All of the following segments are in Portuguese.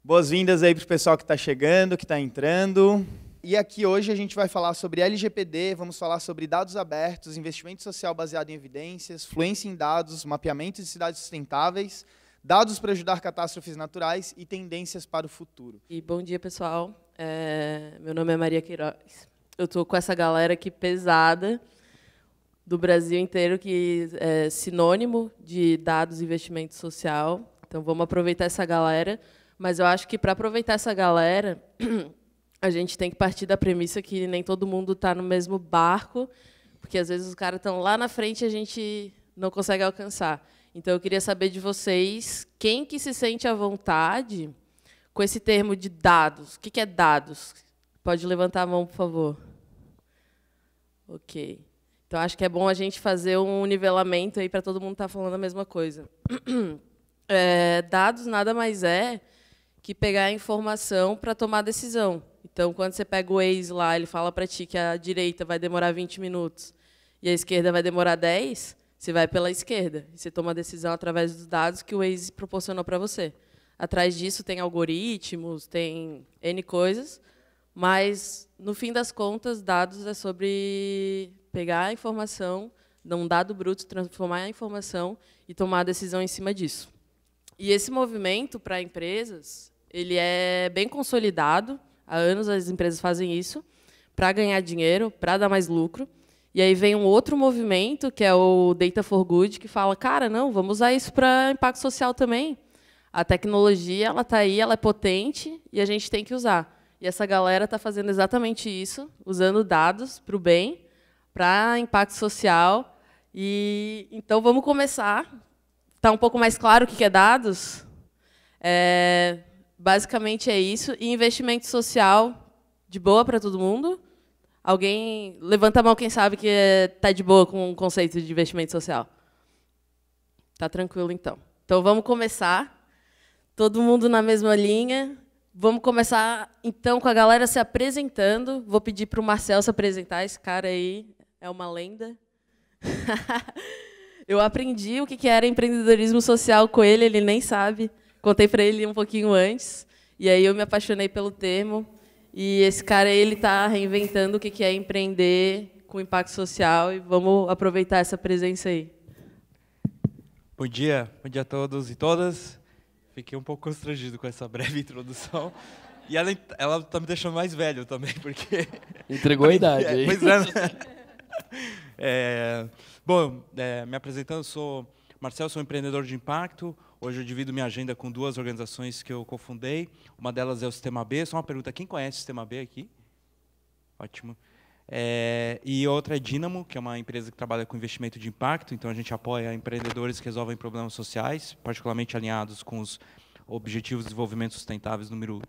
Boas-vindas aí para o pessoal que está chegando, que está entrando. E aqui hoje a gente vai falar sobre LGPD, vamos falar sobre dados abertos, investimento social baseado em evidências, fluência em dados, mapeamento de cidades sustentáveis, dados para ajudar catástrofes naturais e tendências para o futuro. E bom dia, pessoal. Meu nome é Maria Queiroz. Eu estou com essa galera aqui pesada do Brasil inteiro, que é sinônimo de dados e investimento social. Então, vamos aproveitar essa galera. Mas eu acho que, para aproveitar essa galera, a gente tem que partir da premissa que nem todo mundo está no mesmo barco, porque, às vezes, os caras estão lá na frente e a gente não consegue alcançar. Então, eu queria saber de vocês quem que se sente à vontade com esse termo de dados. O que é dados? Pode levantar a mão, por favor. Ok. Então, acho que é bom a gente fazer um nivelamento aí para todo mundo estar falando a mesma coisa. Dados nada mais é que pegar a informação para tomar decisão. Então, quando você pega o Waze lá, ele fala para ti que a direita vai demorar 20 minutos e a esquerda vai demorar 10, você vai pela esquerda. E você toma a decisão através dos dados que o Waze proporcionou para você. Atrás disso tem algoritmos, tem N coisas, mas, no fim das contas, dados é sobre pegar a informação, um dado bruto, transformar a informação e tomar a decisão em cima disso. E esse movimento para empresas, ele é bem consolidado. Há anos as empresas fazem isso para ganhar dinheiro, para dar mais lucro. E aí vem um outro movimento, que é o Data for Good, que fala, cara, não, vamos usar isso para impacto social também. A tecnologia ela está aí, ela é potente e a gente tem que usar. E essa galera está fazendo exatamente isso, usando dados para o bem, para impacto social. E então vamos começar. Está um pouco mais claro o que é dados? Basicamente é isso. E investimento social, de boa para todo mundo? Alguém levanta a mão quem sabe que está de boa com o conceito de investimento social. Está tranquilo, então. Então, vamos começar. Todo mundo na mesma linha. Vamos começar, então, com a galera se apresentando. Vou pedir para o Marcel se apresentar. Esse cara aí é uma lenda. Eu aprendi o que era empreendedorismo social com ele, ele nem sabe. Contei para ele um pouquinho antes. E aí eu me apaixonei pelo termo. E esse cara ele está reinventando o que é empreender com impacto social. E vamos aproveitar essa presença aí. Bom dia a todos e todas. Fiquei um pouco constrangido com essa breve introdução. E ela está me deixando mais velho também, porque... Entregou a idade aí. Pois é. Bom, me apresentando, sou Marcel, sou empreendedor de impacto. Hoje eu divido minha agenda com duas organizações que eu cofundei. Uma delas é o Sistema B. Só uma pergunta, quem conhece o Sistema B aqui? Ótimo. E outra é Dynamo, que é uma empresa que trabalha com investimento de impacto. Então, a gente apoia empreendedores que resolvem problemas sociais, particularmente alinhados com os Objetivos de Desenvolvimento Sustentáveis número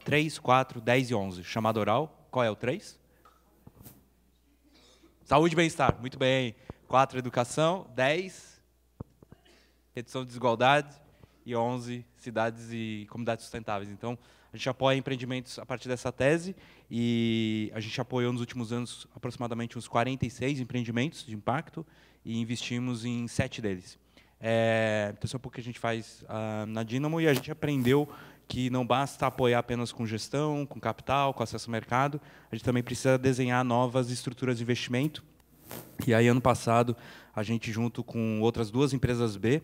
3, 4, 10 e 11, chamado oral. Qual é o 3? Saúde e bem-estar, muito bem. 4, educação. 10, redução de desigualdade. E 11, cidades e comunidades sustentáveis. Então, a gente apoia empreendimentos a partir dessa tese e a gente apoiou nos últimos anos aproximadamente uns 46 empreendimentos de impacto e investimos em 7 deles. Então, isso é um pouco que a gente faz na Dynamo e a gente aprendeu que não basta apoiar apenas com gestão, com capital, com acesso ao mercado, a gente também precisa desenhar novas estruturas de investimento. E aí, ano passado, a gente, junto com outras duas empresas B,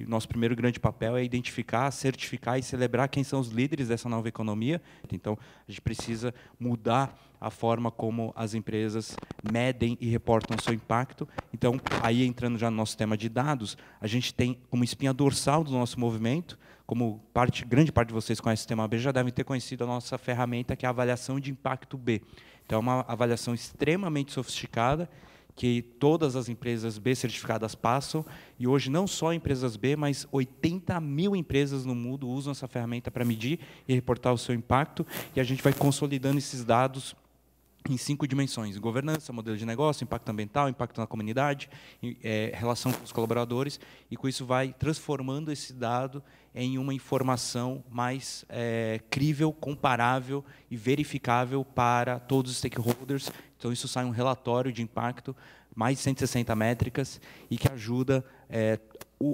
nosso primeiro grande papel é identificar, certificar e celebrar quem são os líderes dessa nova economia. Então, a gente precisa mudar a forma como as empresas medem e reportam o seu impacto. Então, aí entrando já no nosso tema de dados, a gente tem como espinha dorsal do nosso movimento, como grande parte de vocês conhecem o Sistema B, já devem ter conhecido a nossa ferramenta, que é a avaliação de impacto B. Então, é uma avaliação extremamente sofisticada, que todas as empresas B certificadas passam, e hoje não só empresas B, mas 80 mil empresas no mundo usam essa ferramenta para medir e reportar o seu impacto, e a gente vai consolidando esses dados em 5 dimensões: governança, modelo de negócio, impacto ambiental, impacto na comunidade, relação com os colaboradores, e com isso vai transformando esse dado em uma informação mais crível, comparável e verificável para todos os stakeholders. Então, isso sai um relatório de impacto, mais de 160 métricas, e que ajuda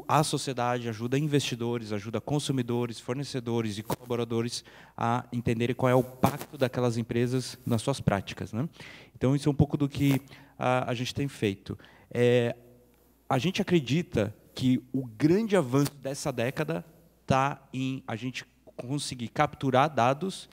a sociedade, ajuda investidores, ajuda consumidores, fornecedores e colaboradores a entenderem qual é o impacto daquelas empresas nas suas práticas, né? Então, isso é um pouco do que a gente tem feito. A gente acredita que o grande avanço dessa década está em a gente conseguir capturar dados,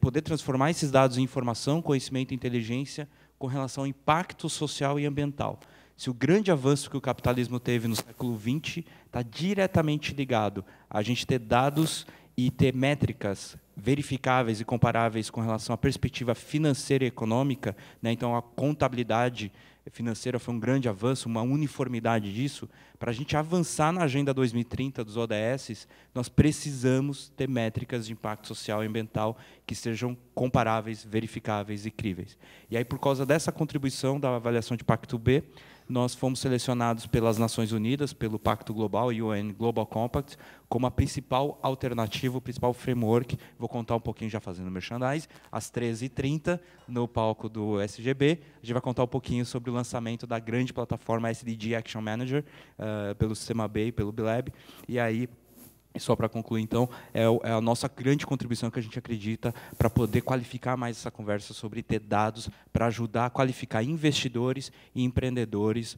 poder transformar esses dados em informação, conhecimento e inteligência com relação ao impacto social e ambiental. Se o grande avanço que o capitalismo teve no século XX está diretamente ligado a gente ter dados e ter métricas verificáveis e comparáveis com relação à perspectiva financeira e econômica, né? Então, a contabilidade financeira foi um grande avanço, uma uniformidade disso. Para a gente avançar na Agenda 2030 dos ODS, nós precisamos ter métricas de impacto social e ambiental que sejam comparáveis, verificáveis e críveis. E aí, por causa dessa contribuição da avaliação de Pacto B, nós fomos selecionados pelas Nações Unidas, pelo Pacto Global, UN Global Compact, como a principal alternativa, o principal framework. Vou contar um pouquinho, já fazendo merchandise, às 13h30, no palco do SGB. A gente vai contar um pouquinho sobre o lançamento da grande plataforma SDG Action Manager, pelo Sistema B e pelo BLab. E aí, só para concluir, então, é a nossa grande contribuição que a gente acredita para poder qualificar mais essa conversa sobre ter dados para ajudar a qualificar investidores e empreendedores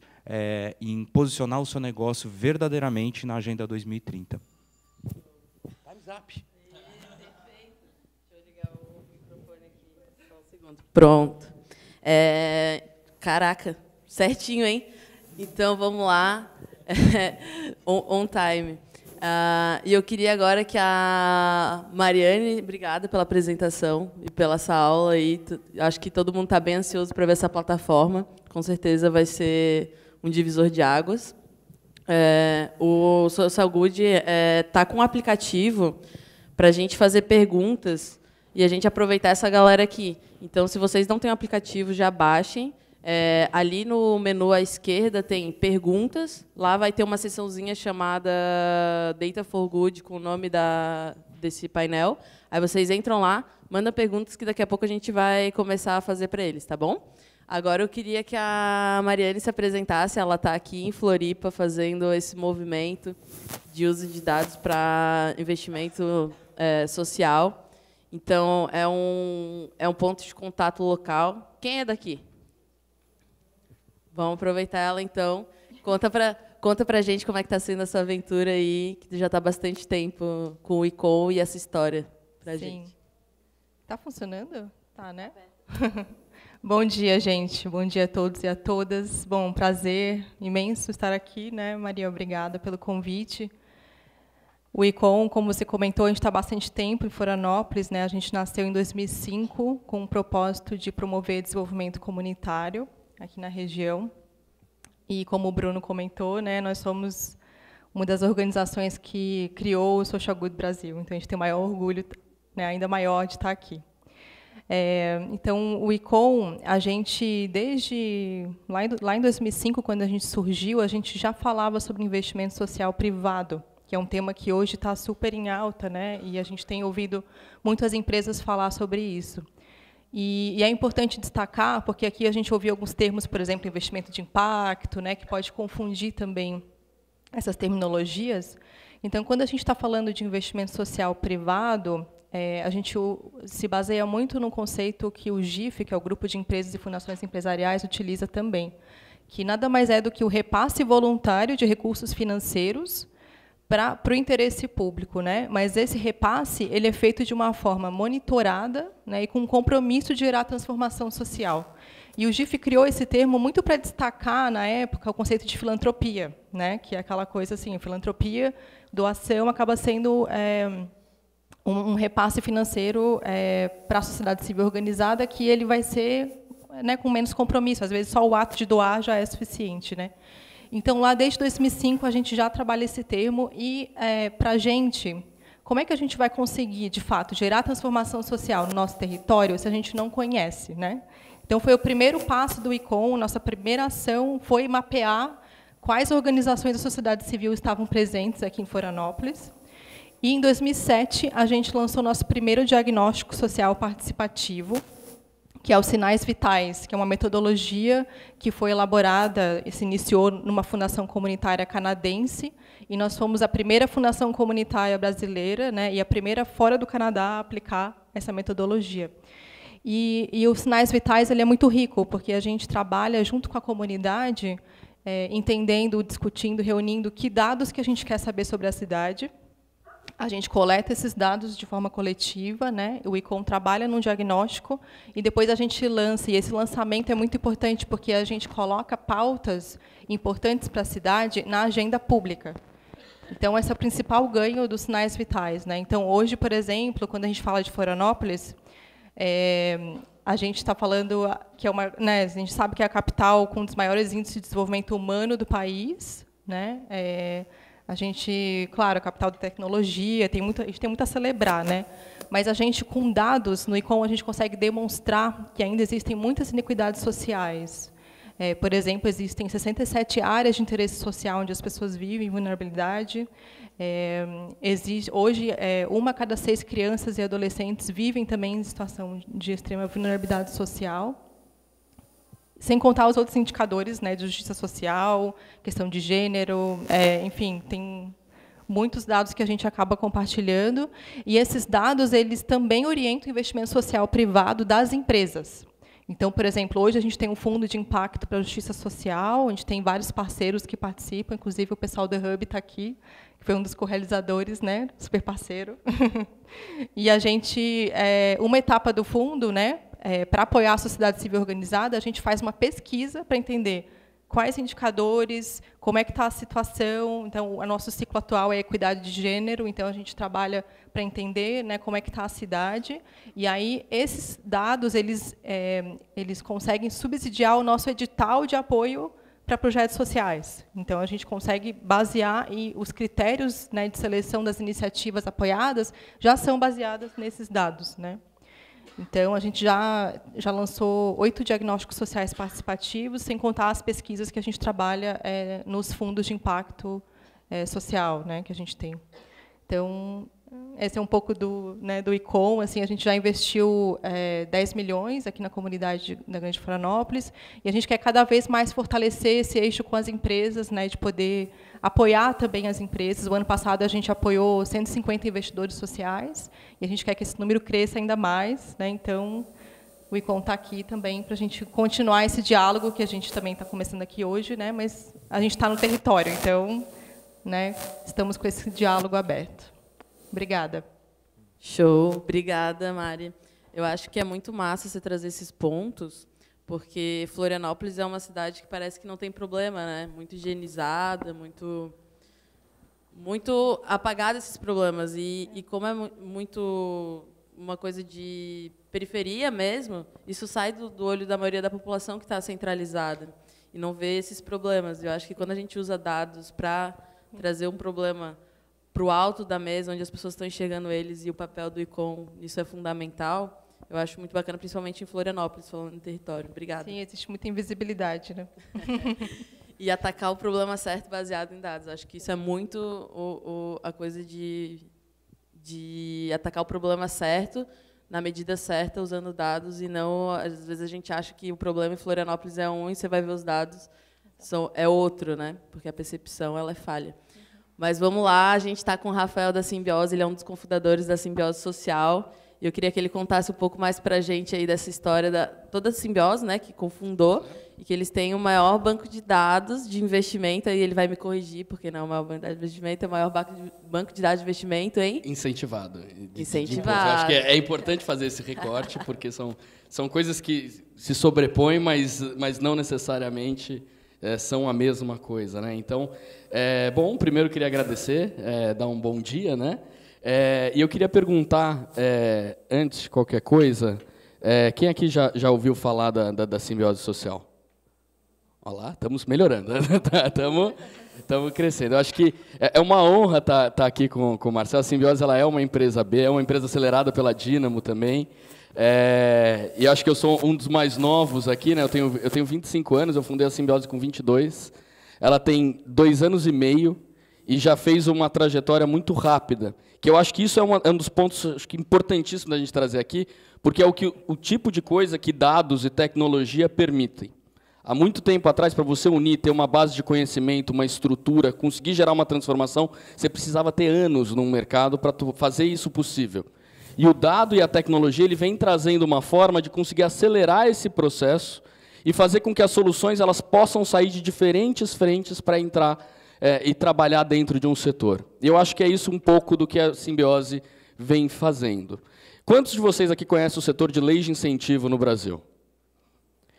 em posicionar o seu negócio verdadeiramente na Agenda 2030. Time's up. Perfeito. Deixa eu ligar o microfone aqui, só um segundo. Pronto. Caraca, certinho, hein? Então, vamos lá. On time. E eu queria agora que a Mariane, obrigada pela apresentação e pela essa aula aí. Acho que todo mundo está bem ansioso para ver essa plataforma. Com certeza vai ser um divisor de águas. O Social Good está com um aplicativo para a gente fazer perguntas e a gente aproveitar essa galera aqui. Então, se vocês não têm o aplicativo, já baixem. Ali no menu à esquerda tem perguntas. Lá vai ter uma seçãozinha chamada Data for Good, com o nome desse painel. Aí vocês entram lá, mandam perguntas que daqui a pouco a gente vai começar a fazer para eles, tá bom? Agora eu queria que a Mariane se apresentasse. Ela está aqui em Floripa fazendo esse movimento de uso de dados para investimento social. Então, é um ponto de contato local. Quem é daqui? Vamos aproveitar ela, então. Conta para a gente como é que está sendo essa aventura aí, que já está há bastante tempo com o ICOM e essa história para a gente. Está funcionando? Tá, né? Bom dia, gente. Bom dia a todos e a todas. Bom, prazer imenso estar aqui, né, Maria? Obrigada pelo convite. O ICOM, como você comentou, a gente está há bastante tempo em Florianópolis, né? A gente nasceu em 2005 com o propósito de promover desenvolvimento comunitário aqui na região. E, como o Bruno comentou, né, nós somos uma das organizações que criou o Social Good Brasil. Então, a gente tem o maior orgulho, né, ainda maior, de estar aqui. Então, o ICOM, a gente, desde lá em 2005, quando a gente surgiu, a gente já falava sobre investimento social privado, que é um tema que hoje está super em alta, né, e a gente tem ouvido muitas empresas falar sobre isso. E é importante destacar, porque aqui a gente ouviu alguns termos, por exemplo, investimento de impacto, né, que pode confundir também essas terminologias. Então, quando a gente está falando de investimento social privado, a gente se baseia muito no conceito que o GIF, que é o Grupo de Empresas e Fundações Empresariais, utiliza também, que nada mais é do que o repasse voluntário de recursos financeiros para o interesse público, né? Mas esse repasse ele é feito de uma forma monitorada, né, e com um compromisso de gerar transformação social. E o GIF criou esse termo muito para destacar, na época, o conceito de filantropia, né, que é aquela coisa assim, filantropia, doação, acaba sendo um repasse financeiro para a sociedade civil organizada, que ele vai ser, né, com menos compromisso. Às vezes, só o ato de doar já é suficiente, né? Então, lá desde 2005, a gente já trabalha esse termo e, para a gente, como é que a gente vai conseguir, de fato, gerar transformação social no nosso território se a gente não conhece, né? Então, foi o primeiro passo do ICOM, nossa primeira ação foi mapear quais organizações da sociedade civil estavam presentes aqui em Florianópolis. E, em 2007, a gente lançou nosso primeiro diagnóstico social participativo, que é os Sinais Vitais, que é uma metodologia que foi elaborada e se iniciou numa fundação comunitária canadense, e nós fomos a primeira fundação comunitária brasileira, né, e a primeira fora do Canadá a aplicar essa metodologia. E os Sinais Vitais ele é muito rico, porque a gente trabalha junto com a comunidade, entendendo, discutindo, reunindo que dados que a gente quer saber sobre a cidade. A gente coleta esses dados de forma coletiva, né? O ICOM trabalha num diagnóstico e depois a gente lança. E esse lançamento é muito importante porque a gente coloca pautas importantes para a cidade na agenda pública. Então, esse é o principal ganho dos Sinais Vitais, né? Então, hoje, por exemplo, quando a gente fala de Florianópolis, a gente está falando que é uma, né, a gente sabe que é a capital com um dos maiores índices de desenvolvimento humano do país, né? A gente, claro, a capital da tecnologia, a gente tem muito a celebrar, né? Mas a gente, com dados no ICOM, a gente consegue demonstrar que ainda existem muitas inequidades sociais. Por exemplo, existem 67 áreas de interesse social onde as pessoas vivem em vulnerabilidade. Hoje, 1 a cada 6 crianças e adolescentes vivem também em situação de extrema vulnerabilidade social. Sem contar os outros indicadores, né, de justiça social, questão de gênero, enfim, tem muitos dados que a gente acaba compartilhando. E esses dados eles também orientam o investimento social privado das empresas. Então, por exemplo, hoje a gente tem um fundo de impacto para a justiça social, onde tem vários parceiros que participam, inclusive o pessoal do Hub está aqui, que foi um dos co-realizadores, né, super parceiro. E a gente, uma etapa do fundo, né, para apoiar a sociedade civil organizada, a gente faz uma pesquisa para entender quais indicadores, como é que está a situação. Então, o nosso ciclo atual é equidade de gênero, então a gente trabalha para entender, né, como é que está a cidade. E aí esses dados eles conseguem subsidiar o nosso edital de apoio para projetos sociais. Então, a gente consegue basear, e os critérios, né, de seleção das iniciativas apoiadas já são baseados nesses dados, né? Então, a gente já lançou 8 diagnósticos sociais participativos, sem contar as pesquisas que a gente trabalha nos fundos de impacto social, né, que a gente tem. Então, esse é um pouco do ICOM. Assim, a gente já investiu 10 milhões aqui na comunidade da Grande Florianópolis, e a gente quer cada vez mais fortalecer esse eixo com as empresas, né, de poder apoiar também as empresas. O ano passado, a gente apoiou 150 investidores sociais, e a gente quer que esse número cresça ainda mais, né? Então, o ICOM está aqui também para a gente continuar esse diálogo, que a gente também está começando aqui hoje, né? Mas a gente está no território, então, né, estamos com esse diálogo aberto. Obrigada. Show. Obrigada, Mari. Eu acho que é muito massa você trazer esses pontos, porque Florianópolis é uma cidade que parece que não tem problema, né? Muito higienizada, muito apagada esses problemas. E como é muito uma coisa de periferia mesmo, isso sai do olho da maioria da população que está centralizada e não vê esses problemas. Eu acho que quando a gente usa dados para trazer um problema para o alto da mesa, onde as pessoas estão enxergando eles, e o papel do ICOM, isso é fundamental. Eu acho muito bacana, principalmente em Florianópolis, falando no território. Obrigada. Sim, existe muita invisibilidade, né? E atacar o problema certo baseado em dados. Acho que isso é muito a coisa de atacar o problema certo, na medida certa, usando dados, e não, às vezes, a gente acha que o problema em Florianópolis é um, e você vai ver os dados, é outro, né? Porque a percepção ela é falha. Mas vamos lá, a gente está com o Rafael da Simbiose, ele é um dos cofundadores da Simbiose Social, e eu queria que ele contasse um pouco mais para a gente aí dessa história da toda a Simbiose, né, que cofundou, e que eles têm o maior banco de dados de investimento, aí ele vai me corrigir, porque não é o maior banco de dados de investimento, é o maior banco de dados de investimento, hein? Incentivado. Incentivado. Acho que é importante fazer esse recorte, porque são coisas que se sobrepõem, mas não necessariamente são a mesma coisa, né? Então, bom, primeiro queria agradecer, dar um bom dia, né? E eu queria perguntar, antes de qualquer coisa, quem aqui já ouviu falar da simbiose social? Olha lá, estamos melhorando, estamos crescendo. Eu acho que é uma honra estar aqui com o Marcelo. A Simbiose ela é uma empresa B, é uma empresa acelerada pela Dínamo também. E acho que eu sou um dos mais novos aqui, né? Eu tenho 25 anos, eu fundei a Simbiose com 22. Ela tem 2 anos e meio. e já fez uma trajetória muito rápida, que eu acho que isso é um dos pontos acho que importantíssimos da gente trazer aqui, porque é o tipo de coisa que dados e tecnologia permitem. Há muito tempo atrás, para você unir, ter uma base de conhecimento, uma estrutura, conseguir gerar uma transformação, você precisava ter anos no mercado para fazer isso possível. E o dado e a tecnologia ele vem trazendo uma forma de conseguir acelerar esse processo e fazer com que as soluções elas possam sair de diferentes frentes para entrar e trabalhar dentro de um setor. E eu acho que é isso um pouco do que a Simbiose vem fazendo. Quantos de vocês aqui conhecem o setor de lei de incentivo no Brasil?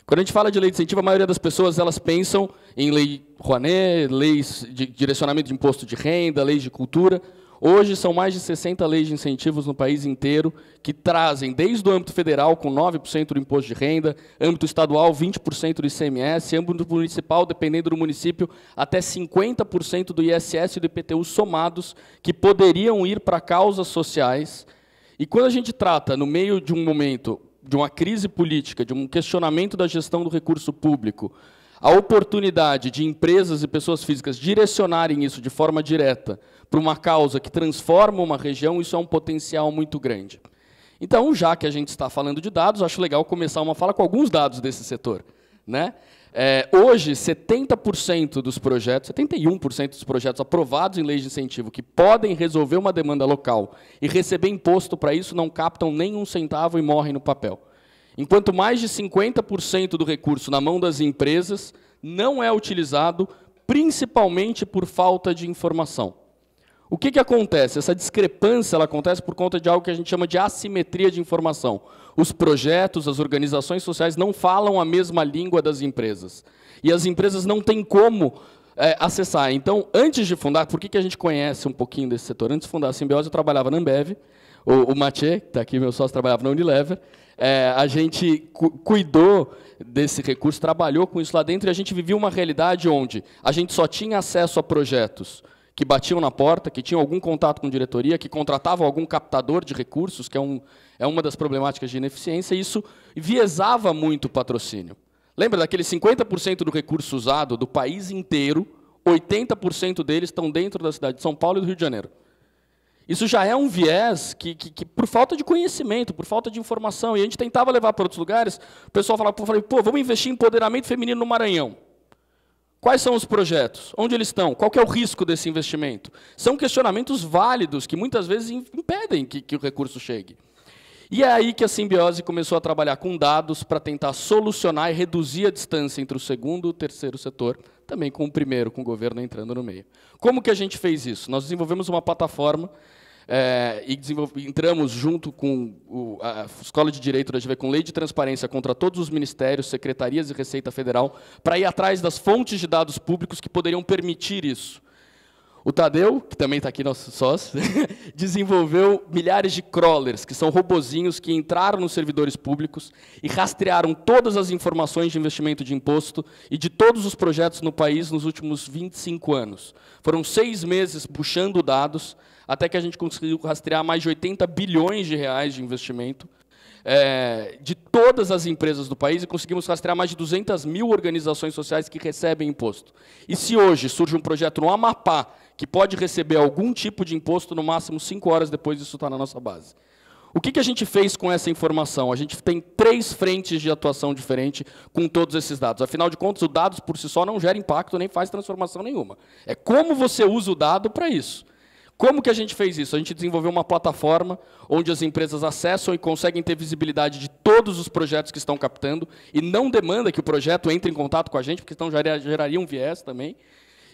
Quando a gente fala de lei de incentivo, a maioria das pessoas elas pensam em lei Rouanet, leis de direcionamento de imposto de renda, leis de cultura. Hoje, são mais de 60 leis de incentivos no país inteiro, que trazem, desde o âmbito federal, com 9% do imposto de renda, âmbito estadual, 20% do ICMS, âmbito municipal, dependendo do município, até 50% do ISS e do IPTU somados, que poderiam ir para causas sociais. E quando a gente trata, no meio de um momento de uma crise política, de um questionamento da gestão do recurso público, a oportunidade de empresas e pessoas físicas direcionarem isso de forma direta para uma causa que transforma uma região, isso é um potencial muito grande. Então, já que a gente está falando de dados, acho legal começar uma fala com alguns dados desse setor, né? Hoje, 70% dos projetos, 71% dos projetos aprovados em leis de incentivo que podem resolver uma demanda local e receber imposto para isso não captam nem um centavo e morrem no papel. Enquanto mais de 50% do recurso na mão das empresas não é utilizado, principalmente por falta de informação. O que acontece? Essa discrepância ela acontece por conta de algo que a gente chama de assimetria de informação. Os projetos, as organizações sociais não falam a mesma língua das empresas. E as empresas não têm como acessar. Então, antes de fundar, por que a gente conhece um pouquinho desse setor? Antes de fundar a Simbiose, eu trabalhava na Ambev. O Mathieu, que está aqui, meu sócio, trabalhava na Unilever. A gente cuidou desse recurso, trabalhou com isso lá dentro, e a gente vivia uma realidade onde a gente só tinha acesso a projetos que batiam na porta, que tinham algum contato com diretoria, que contratavam algum captador de recursos, que é uma das problemáticas de ineficiência, e isso viesava muito o patrocínio. Lembra daqueles 50% do recurso usado do país inteiro, 80% deles estão dentro da cidade de São Paulo e do Rio de Janeiro. Isso já é um viés que por falta de conhecimento, por falta de informação, e a gente tentava levar para outros lugares, o pessoal falava, pô, vamos investir em empoderamento feminino no Maranhão. Quais são os projetos? Onde eles estão? Qual que é o risco desse investimento? São questionamentos válidos que muitas vezes impedem que o recurso chegue. E é aí que a Simbiose começou a trabalhar com dados para tentar solucionar e reduzir a distância entre o segundo e o terceiro setor, também com o primeiro, com o governo entrando no meio. Como que a gente fez isso? Nós desenvolvemos uma plataforma e entramos junto com a Escola de Direito da GV, com lei de transparência contra todos os ministérios, secretarias e Receita Federal, para ir atrás das fontes de dados públicos que poderiam permitir isso. O Tadeu, que também está aqui, nosso sócio, desenvolveu milhares de crawlers, que são robozinhos que entraram nos servidores públicos e rastrearam todas as informações de investimento de imposto e de todos os projetos no país nos últimos 25 anos. Foram 6 meses puxando dados, até que a gente conseguiu rastrear mais de 80 bilhões de reais de investimento de todas as empresas do país, e conseguimos rastrear mais de 200 mil organizações sociais que recebem imposto. E se hoje surge um projeto no Amapá que pode receber algum tipo de imposto, no máximo 5 horas depois isso está na nossa base. O que a gente fez com essa informação? A gente tem 3 frentes de atuação diferentes com todos esses dados. Afinal de contas, o dados por si só não gera impacto nem faz transformação nenhuma. É como você usa o dado para isso. Como que a gente fez isso? A gente desenvolveu uma plataforma onde as empresas acessam e conseguem ter visibilidade de todos os projetos que estão captando e não demanda que o projeto entre em contato com a gente, porque então geraria um viés também.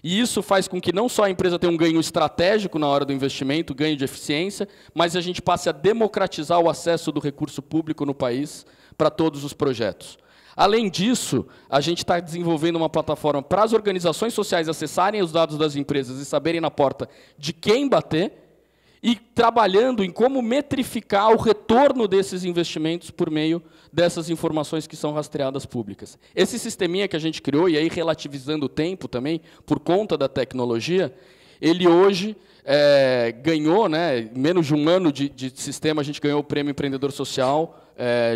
E isso faz com que não só a empresa tenha um ganho estratégico na hora do investimento, ganho de eficiência, mas a gente passe a democratizar o acesso do recurso público no país para todos os projetos. Além disso, a gente está desenvolvendo uma plataforma para as organizações sociais acessarem os dados das empresas e saberem na porta de quem bater, e trabalhando em como metrificar o retorno desses investimentos por meio dessas informações que são rastreadas públicas. Esse sisteminha que a gente criou, e aí relativizando o tempo também, por conta da tecnologia, ele hoje ganhou, né, em menos de um ano de sistema, a gente ganhou o Prêmio Empreendedor Social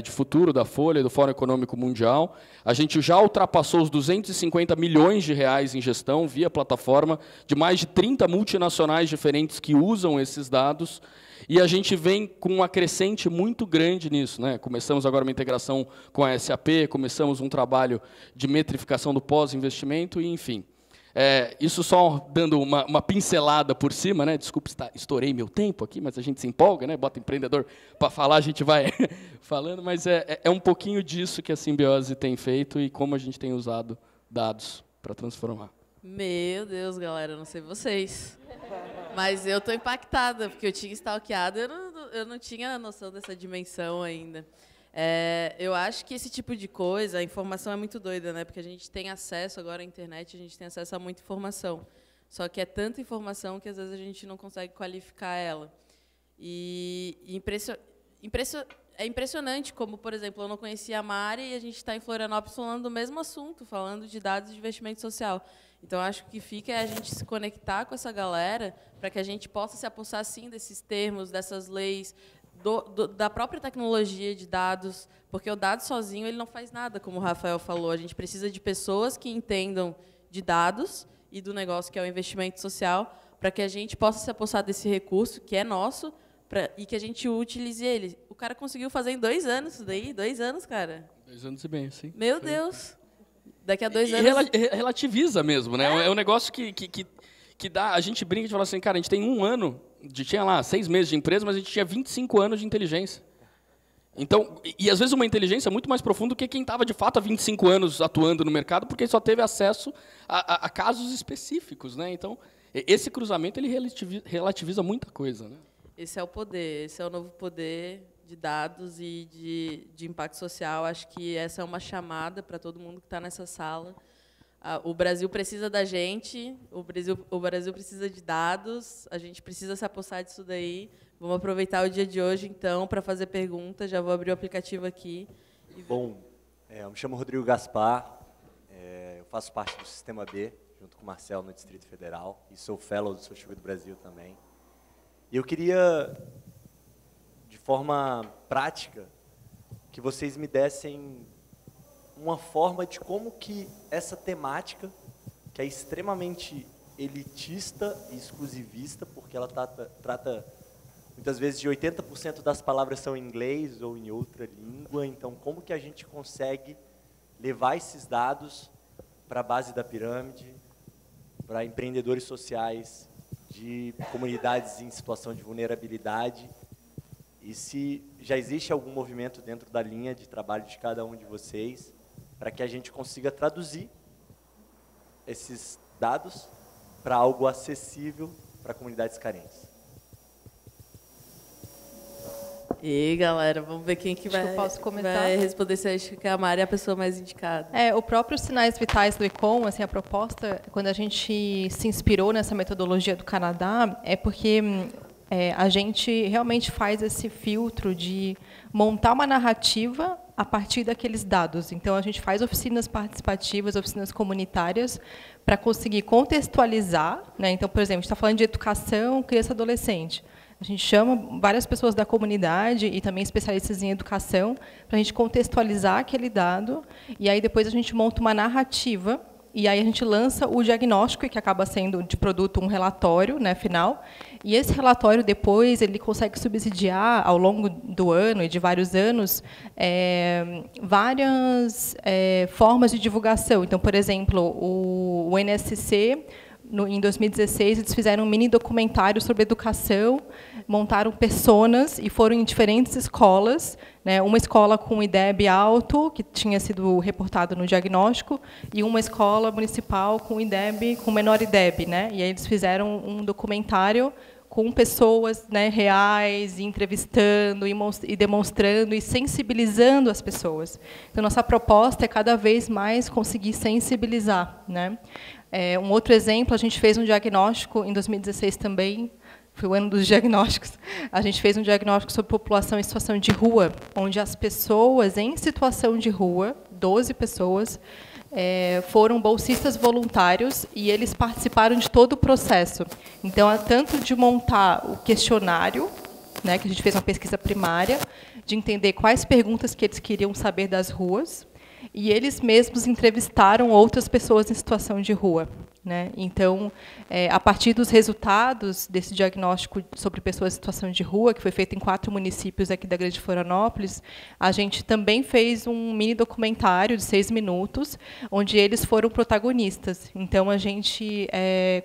de futuro da Folha, do Fórum Econômico Mundial. A gente já ultrapassou os 250 milhões de reais em gestão via plataforma de mais de 30 multinacionais diferentes que usam esses dados. E a gente vem com uma crescente muito grande nisso, né? Começamos agora uma integração com a SAP, começamos um trabalho de metrificação do pós-investimento, e, enfim. Isso só dando uma pincelada por cima, né? Desculpe, estourei meu tempo aqui, mas a gente se empolga, né? Bota empreendedor para falar, a gente vai falando, mas é um pouquinho disso que a Simbiose tem feito e como a gente tem usado dados para transformar. Meu Deus, galera, eu não sei vocês, mas eu estou impactada, porque eu tinha stalkeado, eu não tinha noção dessa dimensão ainda. Eu acho que esse tipo de coisa, a informação é muito doida, né? Porque a gente tem acesso agora à internet, a gente tem acesso a muita informação. Só que é tanta informação que às vezes a gente não consegue qualificar ela. E é impressionante como, por exemplo, eu não conhecia a Mari e a gente está em Florianópolis falando do mesmo assunto, falando de dados de investimento social. Então, acho que fica a gente se conectar com essa galera para que a gente possa se apossar, sim, desses termos, dessas leis, da própria tecnologia de dados, porque o dado sozinho ele não faz nada, como o Rafael falou. A gente precisa de pessoas que entendam de dados e do negócio que é o investimento social, para que a gente possa se apossar desse recurso, que é nosso, e que a gente utilize ele. O cara conseguiu fazer em 2 anos isso daí. 2 anos, cara. 2 anos e bem, sim. Meu Deus. Daqui a 2 anos... Relativiza mesmo, né? É um negócio que dá... A gente brinca e fala assim, cara, a gente tem 1 ano, tinha lá 6 meses de empresa, mas a gente tinha 25 anos de inteligência. Então, e às vezes uma inteligência muito mais profunda do que quem estava, de fato, há 25 anos atuando no mercado, porque só teve acesso a casos específicos, né? Então, esse cruzamento ele relativiza muita coisa, né? Esse é o poder, esse é o novo poder de dados e de impacto social. Acho que essa é uma chamada para todo mundo que está nessa sala. O Brasil precisa da gente, o Brasil precisa de dados, a gente precisa se apossar disso daí. Vamos aproveitar o dia de hoje, então, para fazer perguntas. Já vou abrir o aplicativo aqui. Bom, eu me chamo Rodrigo Gaspar, eu faço parte do Sistema B, junto com o Marcelo, no Distrito Federal, e sou fellow do Social do Brasil também. E eu queria, de forma prática, que vocês me dessem uma forma de como que essa temática, que é extremamente elitista e exclusivista, porque ela trata muitas vezes de 80% das palavras são em inglês ou em outra língua, então como que a gente consegue levar esses dados para a base da pirâmide, para empreendedores sociais, de comunidades em situação de vulnerabilidade, e se já existe algum movimento dentro da linha de trabalho de cada um de vocês, para que a gente consiga traduzir esses dados para algo acessível para comunidades carentes. E galera, vamos ver quem que vai responder, se acha que a Mari é a pessoa mais indicada. O próprio Sinais Vitais do Econ, assim, a proposta, quando a gente se inspirou nessa metodologia do Canadá, é porque a gente realmente faz esse filtro de montar uma narrativa a partir daqueles dados. Então, a gente faz oficinas participativas, oficinas comunitárias, para conseguir contextualizar, né? Então, por exemplo, a gente está falando de educação, criança e adolescente. A gente chama várias pessoas da comunidade e também especialistas em educação para a gente contextualizar aquele dado, e aí depois a gente monta uma narrativa, e aí a gente lança o diagnóstico, que acaba sendo de produto um relatório, né, final, e esse relatório depois ele consegue subsidiar ao longo do ano e de vários anos várias formas de divulgação. Então, por exemplo, o NSC, em 2016, eles fizeram um mini documentário sobre educação, montaram personas e foram em diferentes escolas, né? Uma escola com IDEB alto, que tinha sido reportado no diagnóstico, e uma escola municipal com IDEB, com menor IDEB, né? E aí eles fizeram um documentário com pessoas, né, reais, entrevistando e demonstrando e sensibilizando as pessoas. Então, nossa proposta é cada vez mais conseguir sensibilizar, né? Um outro exemplo, a gente fez um diagnóstico em 2016 também, foi o ano dos diagnósticos, a gente fez um diagnóstico sobre população em situação de rua, onde as pessoas em situação de rua, 12 pessoas, foram bolsistas voluntários e eles participaram de todo o processo. Então, tanto de montar o questionário, né, que a gente fez uma pesquisa primária, de entender quais perguntas que eles queriam saber das ruas, e eles mesmos entrevistaram outras pessoas em situação de rua, né? Então, a partir dos resultados desse diagnóstico sobre pessoas em situação de rua, que foi feito em 4 municípios aqui da Grande Florianópolis, a gente também fez um mini documentário de 6 minutos, onde eles foram protagonistas. Então, a gente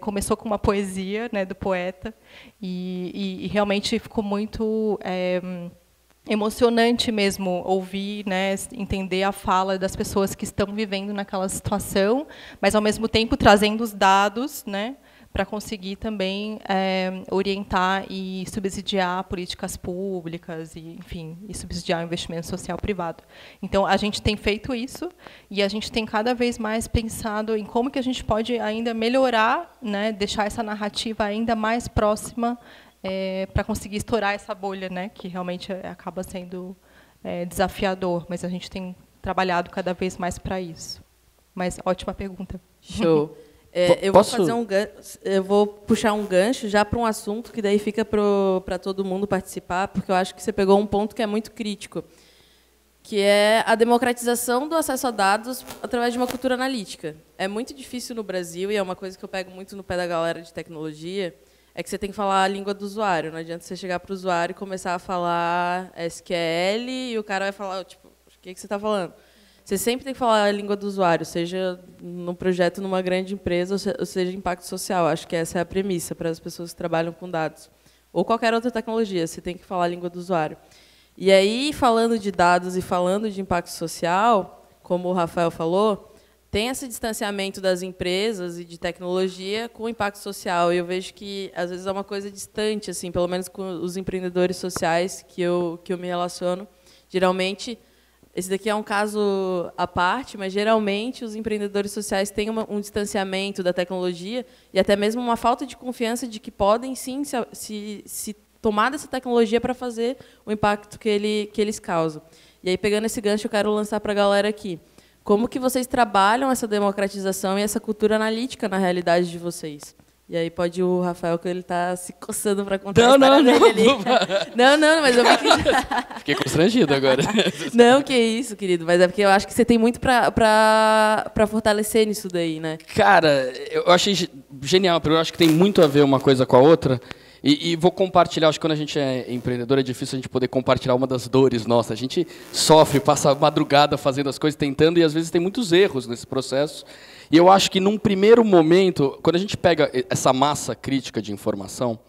começou com uma poesia, né, do poeta, e realmente ficou muito emocionante mesmo ouvir, né, entender a fala das pessoas que estão vivendo naquela situação, mas, ao mesmo tempo, trazendo os dados, né, para conseguir também orientar e subsidiar políticas públicas, e, enfim, e subsidiar o investimento social privado. Então, a gente tem feito isso, e a gente tem cada vez mais pensado em como que a gente pode ainda melhorar, né, deixar essa narrativa ainda mais próxima, para conseguir estourar essa bolha, né, que realmente acaba sendo desafiador, mas a gente tem trabalhado cada vez mais para isso. Mas ótima pergunta. Show. Eu vou puxar um gancho já para um assunto que daí fica para todo mundo participar, porque eu acho que você pegou um ponto que é muito crítico, que é a democratização do acesso a dados através de uma cultura analítica. É muito difícil no Brasil, e é uma coisa que eu pego muito no pé da galera de tecnologia, é que você tem que falar a língua do usuário. Não adianta você chegar para o usuário e começar a falar SQL e o cara vai falar, tipo, o que você está falando? Você sempre tem que falar a língua do usuário, seja num projeto numa grande empresa, ou seja impacto social. Acho que essa é a premissa para as pessoas que trabalham com dados. Ou qualquer outra tecnologia, você tem que falar a língua do usuário. E aí, falando de dados e falando de impacto social, como o Rafael falou, tem esse distanciamento das empresas e de tecnologia com o impacto social. E eu vejo que, às vezes, é uma coisa distante, assim, pelo menos com os empreendedores sociais que eu me relaciono. Geralmente, esse daqui é um caso à parte, mas, geralmente, os empreendedores sociais têm um distanciamento da tecnologia e até mesmo uma falta de confiança de que podem, sim, se tomar dessa tecnologia para fazer o impacto que eles causam. E aí, pegando esse gancho, eu quero lançar para a galera aqui. Como que vocês trabalham essa democratização e essa cultura analítica na realidade de vocês? E aí pode o Rafael, que ele está se coçando para contar a história dele ali. Não, mas eu vi que... Fiquei constrangido agora. Não, que isso, querido. Mas é porque eu acho que você tem muito para fortalecer nisso daí, né? Cara, eu achei genial, porque eu acho que tem muito a ver uma coisa com a outra. E vou compartilhar, acho que quando a gente é empreendedor é difícil a gente poder compartilhar uma das dores nossas. A gente sofre, passa a madrugada fazendo as coisas, tentando, e às vezes tem muitos erros nesse processo. E eu acho que num primeiro momento, quando a gente pega essa massa crítica de informação,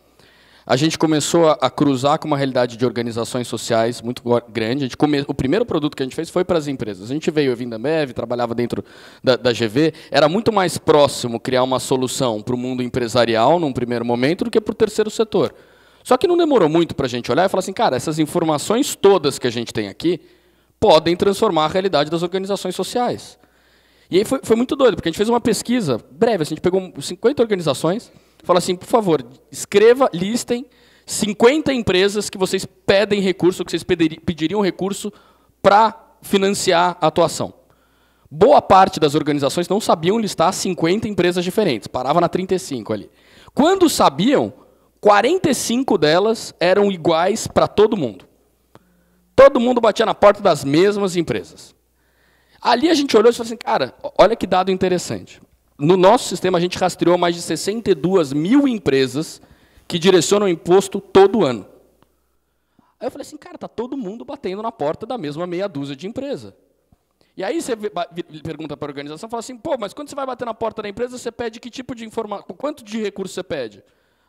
a gente começou a cruzar com uma realidade de organizações sociais muito grande. O primeiro produto que a gente fez foi para as empresas. A gente veio, eu vim da Ambev, trabalhava dentro da GV. Era muito mais próximo criar uma solução para o mundo empresarial, num primeiro momento, do que para o terceiro setor. Só que não demorou muito para a gente olhar e falar assim, cara, essas informações todas que a gente tem aqui podem transformar a realidade das organizações sociais. E aí foi muito doido, porque a gente fez uma pesquisa breve, assim, a gente pegou 50 organizações, fala assim, por favor, listem 50 empresas que vocês pedem recurso, que vocês pediriam recurso para financiar a atuação. Boa parte das organizações não sabiam listar 50 empresas diferentes, parava na 35 ali. Quando sabiam, 45 delas eram iguais para todo mundo. Todo mundo batia na porta das mesmas empresas. Ali a gente olhou e falou assim, cara, olha que dado interessante. No nosso sistema, a gente rastreou mais de 62 mil empresas que direcionam imposto todo ano. Aí eu falei assim, cara, está todo mundo batendo na porta da mesma meia dúzia de empresa. E aí você pergunta para a organização, fala assim, pô, mas quando você vai bater na porta da empresa, você pede que tipo de informação, quanto de recurso você pede?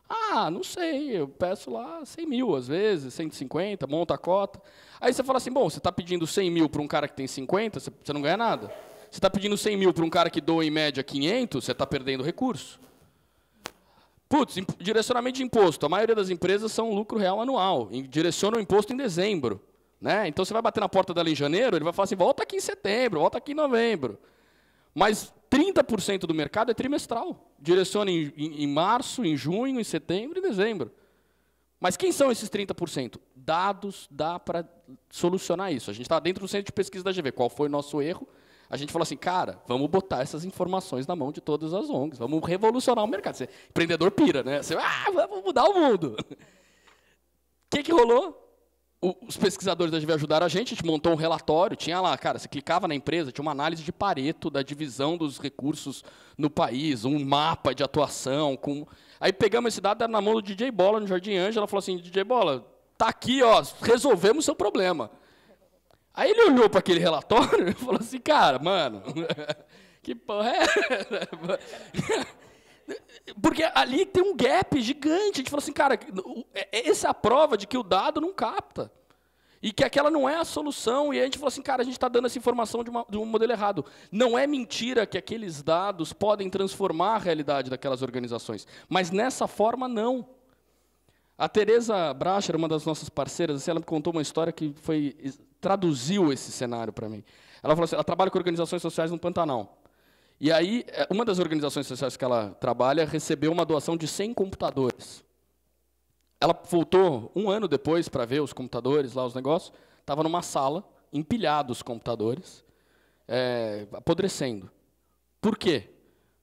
Ah, não sei, eu peço lá 100 mil, às vezes, 150, monta a cota. Aí você fala assim, bom, você está pedindo 100 mil para um cara que tem 50, você não ganha nada. Você está pedindo 100 mil para um cara que doa, em média, 500, você está perdendo recurso. Putz, direcionamento de imposto. A maioria das empresas são lucro real anual. Direcionam o imposto em dezembro. Né? Então, você vai bater na porta dela em janeiro, ele vai falar assim, volta aqui em setembro, volta aqui em novembro. Mas 30% do mercado é trimestral. Direciona em março, em junho, em setembro e dezembro. Mas quem são esses 30%? Dados, dá para solucionar isso. A gente está dentro do centro de pesquisa da GV. Qual foi o nosso erro? A gente falou assim, cara, vamos botar essas informações na mão de todas as ONGs, vamos revolucionar o mercado. Você, empreendedor pira, né? Você, vamos mudar o mundo. que rolou? Os pesquisadores da GV ajudaram a gente montou um relatório, tinha lá, cara, você clicava na empresa, tinha uma análise de Pareto da divisão dos recursos no país, um mapa de atuação. Aí pegamos esse dado, era na mão do DJ Bola, no Jardim Ângela, falou assim, DJ Bola, tá aqui, ó, resolvemos o seu problema. Aí ele olhou para aquele relatório e falou assim, cara, mano, que porra é essa? Porque ali tem um gap gigante. A gente falou assim, cara, essa é a prova de que o dado não capta. E que aquela não é a solução. E a gente falou assim, cara, a gente está dando essa informação de um modelo errado. Não é mentira que aqueles dados podem transformar a realidade daquelas organizações. Mas nessa forma, não. A Tereza Bracher, uma das nossas parceiras, assim, ela me contou uma história que traduziu esse cenário para mim. Ela falou assim, ela trabalha com organizações sociais no Pantanal. E aí, uma das organizações sociais que ela trabalha recebeu uma doação de 100 computadores. Ela voltou 1 ano depois para ver os computadores, lá os negócios, estava numa sala, empilhados os computadores, apodrecendo. Por quê?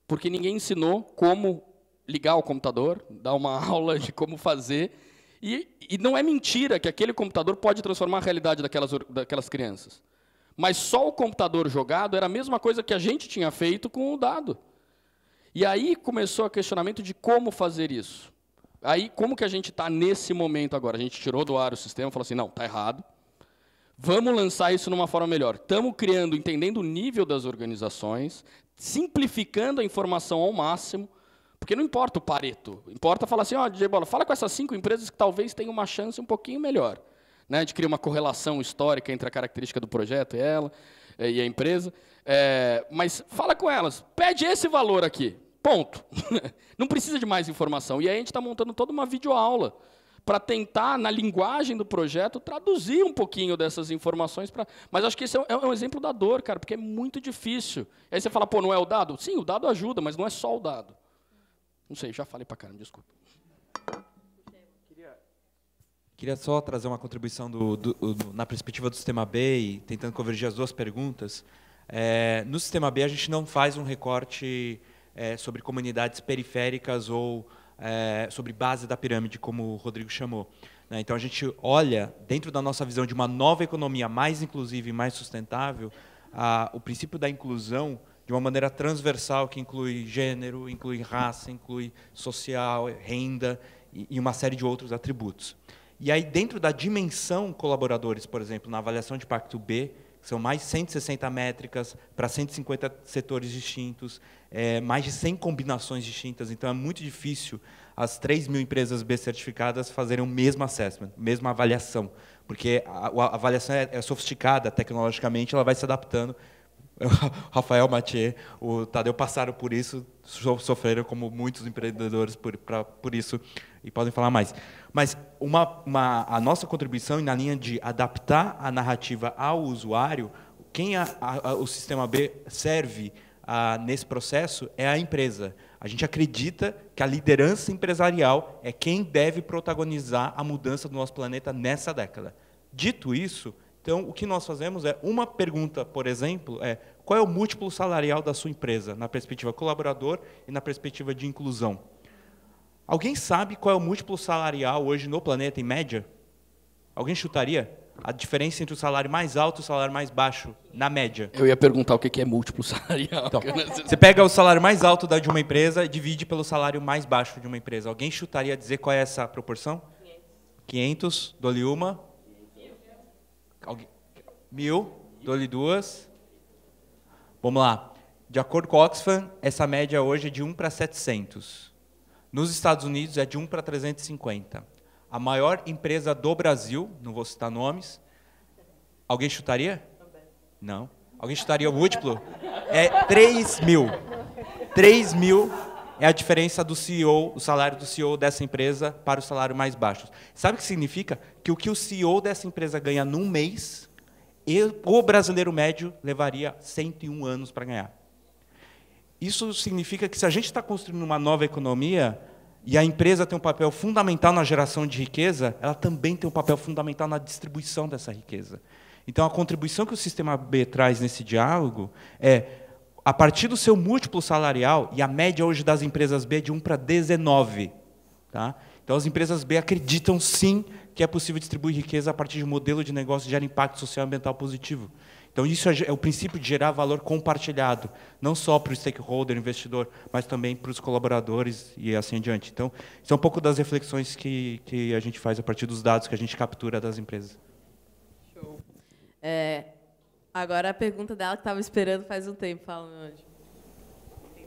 Porque ninguém ensinou como ligar o computador, dar uma aula de como fazer. E não é mentira que aquele computador pode transformar a realidade daquelas crianças. Mas só o computador jogado era a mesma coisa que a gente tinha feito com o dado. E aí começou o questionamento de como fazer isso. Aí, como que a gente está nesse momento agora? A gente tirou do ar o sistema e falou assim, não, está errado. Vamos lançar isso numa forma melhor. Estamos criando, entendendo o nível das organizações, simplificando a informação ao máximo, porque não importa o Pareto. Importa falar assim, ó, DJ Bola, fala com essas 5 empresas que talvez tenham uma chance um pouquinho melhor. Né, a gente cria uma correlação histórica entre a característica do projeto e a empresa. Mas fala com elas, pede esse valor aqui, ponto. Não precisa de mais informação. E aí a gente está montando toda uma videoaula para tentar, na linguagem do projeto, traduzir um pouquinho dessas informações. Mas acho que esse é um exemplo da dor, cara, porque é muito difícil. Aí você fala, pô, não é o dado? Sim, o dado ajuda, mas não é só o dado. Não sei, já falei para caramba, desculpa. Queria só trazer uma contribuição na perspectiva do Sistema B e tentando convergir as duas perguntas. No Sistema B, a gente não faz um recorte sobre comunidades periféricas ou sobre base da pirâmide, como o Rodrigo chamou. Né? Então, a gente olha, dentro da nossa visão de uma nova economia mais inclusiva e mais sustentável, o princípio da inclusão de uma maneira transversal, que inclui gênero, inclui raça, inclui social, renda e uma série de outros atributos. E aí, dentro da dimensão colaboradores, por exemplo, na avaliação de impacto B, que são mais 160 métricas para 150 setores distintos, mais de 100 combinações distintas, então é muito difícil as 3.000 empresas B certificadas fazerem o mesmo assessment, mesma avaliação, porque a avaliação é sofisticada tecnologicamente, ela vai se adaptando. O Rafael Mathieu, o Tadeu passaram por isso, sofreram como muitos empreendedores por isso, e podem falar mais. Mas a nossa contribuição na linha de adaptar a narrativa ao usuário, quem o Sistema B serve nesse processo é a empresa. A gente acredita que a liderança empresarial é quem deve protagonizar a mudança do nosso planeta nessa década. Dito isso, então, o que nós fazemos uma pergunta, por exemplo, qual é o múltiplo salarial da sua empresa, na perspectiva colaborador e na perspectiva de inclusão? Alguém sabe qual é o múltiplo salarial hoje no planeta, em média? Alguém chutaria? A diferença entre o salário mais alto e o salário mais baixo, na média. Eu ia perguntar o que é múltiplo salarial. Então, você pega o salário mais alto de uma empresa e divide pelo salário mais baixo de uma empresa. Alguém chutaria dizer qual é essa proporção? 500, dou-lhe uma. 1.000, dou-lhe 2. Vamos lá. De acordo com o Oxfam, essa média hoje é de 1 para 700. Nos Estados Unidos é de 1 para 350. A maior empresa do Brasil, não vou citar nomes. Alguém chutaria? Não. Alguém chutaria o múltiplo? É 3.000. 3.000 é a diferença do CEO, o salário do CEO dessa empresa para o salário mais baixo. Sabe o que significa? Que o CEO dessa empresa ganha num mês, o brasileiro médio levaria 101 anos para ganhar. Isso significa que se a gente está construindo uma nova economia e a empresa tem um papel fundamental na geração de riqueza, ela também tem um papel fundamental na distribuição dessa riqueza. Então, a contribuição que o Sistema B traz nesse diálogo a partir do seu múltiplo salarial, e a média hoje das empresas B é de 1 para 19. Tá? Então, as empresas B acreditam, sim, que é possível distribuir riqueza a partir de um modelo de negócio que gera impacto social e ambiental positivo. Então, isso é o princípio de gerar valor compartilhado, não só para o stakeholder, investidor, mas também para os colaboradores e assim em diante. Então, isso é um pouco das reflexões que a gente faz a partir dos dados que a gente captura das empresas. Show. Agora a pergunta dela que estava esperando faz um tempo. Fala, meu anjo.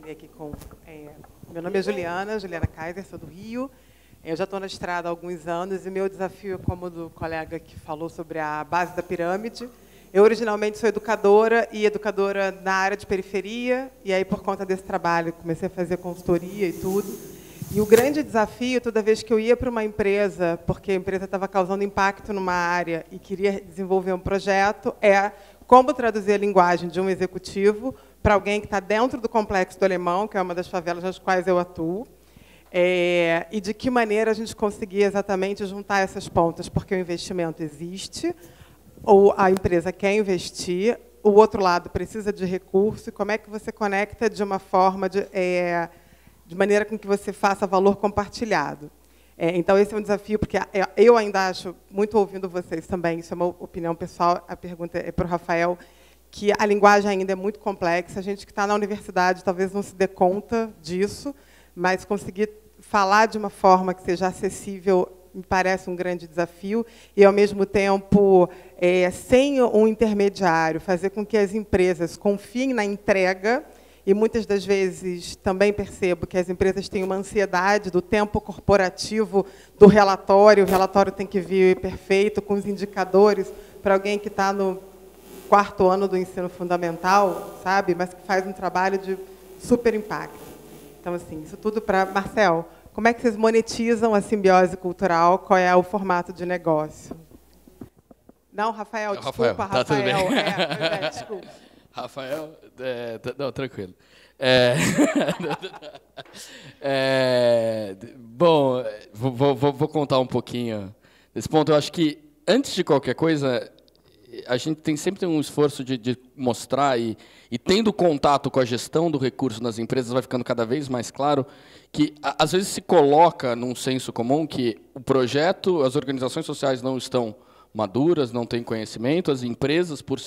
Vou aqui com... meu nome é Juliana Kaiser, sou do Rio. Eu já estou na estrada há alguns anos e meu desafio é como do colega que falou sobre a base da pirâmide. Eu, originalmente, sou educadora e educadora na área de periferia, e aí, por conta desse trabalho, comecei a fazer consultoria e tudo. E o grande desafio, toda vez que eu ia para uma empresa, porque a empresa estava causando impacto numa área e queria desenvolver um projeto, é como traduzir a linguagem de um executivo para alguém que está dentro do Complexo do Alemão, que é uma das favelas nas quais eu atuo, e de que maneira a gente conseguia exatamente juntar essas pontas, porque o investimento existe, ou a empresa quer investir, o outro lado precisa de recurso, e como é que você conecta de uma forma, de maneira com que você faça valor compartilhado. Então, esse é um desafio, porque eu ainda acho, muito ouvindo vocês também, isso é uma opinião pessoal, a pergunta é para o Rafael, que a linguagem ainda é muito complexa, a gente que está na universidade talvez não se dê conta disso, mas conseguir falar de uma forma que seja acessível me parece um grande desafio, e, ao mesmo tempo, sem um intermediário, fazer com que as empresas confiem na entrega, e, muitas das vezes, também percebo que as empresas têm uma ansiedade do tempo corporativo do relatório, o relatório tem que vir perfeito, com os indicadores, para alguém que está no 4º ano do ensino fundamental, sabe, mas que faz um trabalho de super impacto. Então, assim, isso tudo para... Marcel, como é que vocês monetizam a simbiose cultural? Qual é o formato de negócio? Não, Rafael, desculpa, Rafael. Tá tudo bem. Desculpa. Rafael, não, tranquilo. Bom, vou contar um pouquinho desse ponto. Eu acho que, antes de qualquer coisa, a gente sempre tem um esforço de mostrar, e tendo contato com a gestão do recurso nas empresas, vai ficando cada vez mais claro que, às vezes, se coloca num senso comum que o projeto, as organizações sociais não estão maduras, não têm conhecimento, as empresas, por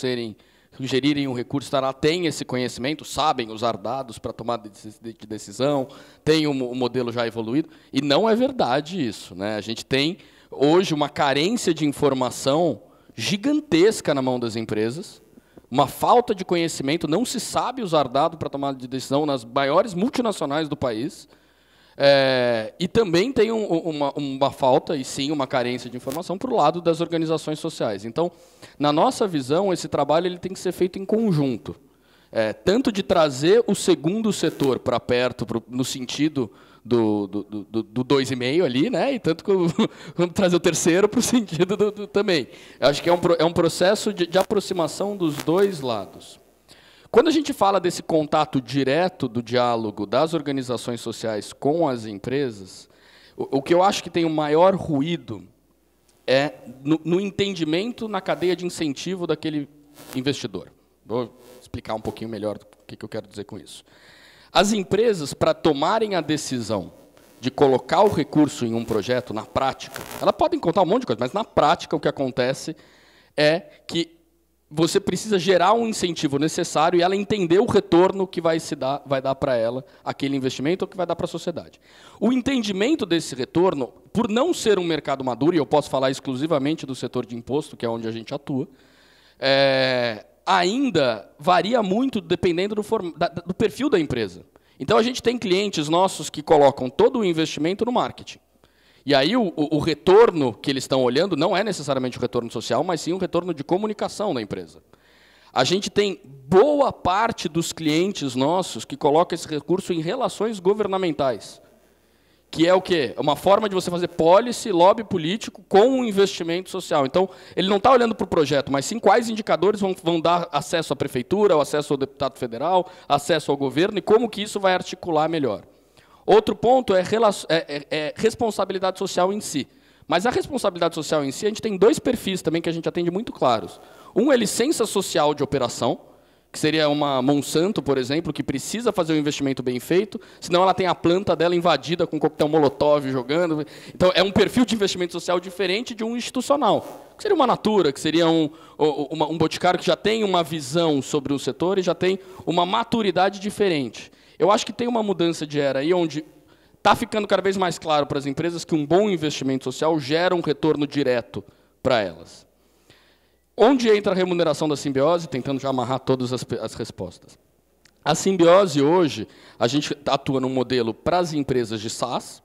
gerirem um recurso, têm esse conhecimento, sabem usar dados para tomar de decisão, têm um modelo já evoluído, e não é verdade isso, né? A gente tem, hoje, uma carência de informação gigantesca na mão das empresas, uma falta de conhecimento, não se sabe usar dado para tomar de decisão nas maiores multinacionais do país, e também tem uma falta, e sim, uma carência de informação para o lado das organizações sociais. Então, na nossa visão, esse trabalho ele tem que ser feito em conjunto, tanto de trazer o segundo setor para perto, no sentido do 2,5 ali, né? E tanto que vamos trazer o terceiro para o sentido também. Eu acho que é um processo de aproximação dos dois lados. Quando a gente fala desse contato direto do diálogo das organizações sociais com as empresas, o que eu acho que tem o maior ruído é no entendimento na cadeia de incentivo daquele investidor. Vou explicar um pouquinho melhor o que eu quero dizer com isso. As empresas, para tomarem a decisão de colocar o recurso em um projeto, na prática, elas podem contar um monte de coisa, mas, na prática, o que acontece é que você precisa gerar um incentivo necessário e ela entender o retorno que vai dar para ela aquele investimento ou que vai dar para a sociedade. O entendimento desse retorno, por não ser um mercado maduro, e eu posso falar exclusivamente do setor de imposto, que é onde a gente atua, ainda varia muito dependendo do perfil da empresa. Então, a gente tem clientes nossos que colocam todo o investimento no marketing. E aí o retorno que eles estão olhando não é necessariamente o retorno social, mas sim o retorno de comunicação da empresa. A gente tem boa parte dos clientes nossos que colocam esse recurso em relações governamentais, que é o quê? Uma forma de você fazer policy, lobby político com um investimento social. Então, ele não está olhando para o projeto, mas sim quais indicadores vão dar acesso à prefeitura, ao acesso ao deputado federal, acesso ao governo, e como que isso vai articular melhor. Outro ponto é responsabilidade social em si. Mas a responsabilidade social em si, a gente tem dois perfis também que a gente atende muito claros. Um é licença social de operação, que seria uma Monsanto, por exemplo, que precisa fazer um investimento bem feito, senão ela tem a planta dela invadida com coquetel Molotov jogando. Então, é um perfil de investimento social diferente de um institucional, que seria uma Natura, que seria um Boticário que já tem uma visão sobre o setor e já tem uma maturidade diferente. Eu acho que tem uma mudança de era aí, onde está ficando cada vez mais claro para as empresas que um bom investimento social gera um retorno direto para elas. Onde entra a remuneração da simbiose? Tentando já amarrar todas as respostas. A simbiose, hoje, a gente atua num modelo para as empresas de SaaS,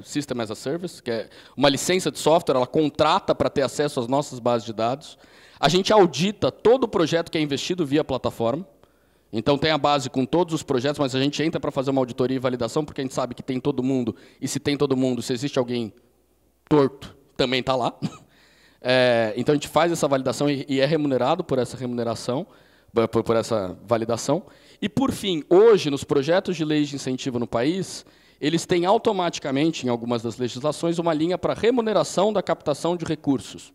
System as a Service, que é uma licença de software, ela contrata para ter acesso às nossas bases de dados. A gente audita todo o projeto que é investido via plataforma. Então, tem a base com todos os projetos, mas a gente entra para fazer uma auditoria e validação, porque a gente sabe que tem todo mundo, e se tem todo mundo, se existe alguém torto, também está lá. Então, a gente faz essa validação e é remunerado por essa remuneração, por essa validação. E, por fim, hoje, nos projetos de leis de incentivo no país, eles têm automaticamente, em algumas das legislações, uma linha para remuneração da captação de recursos.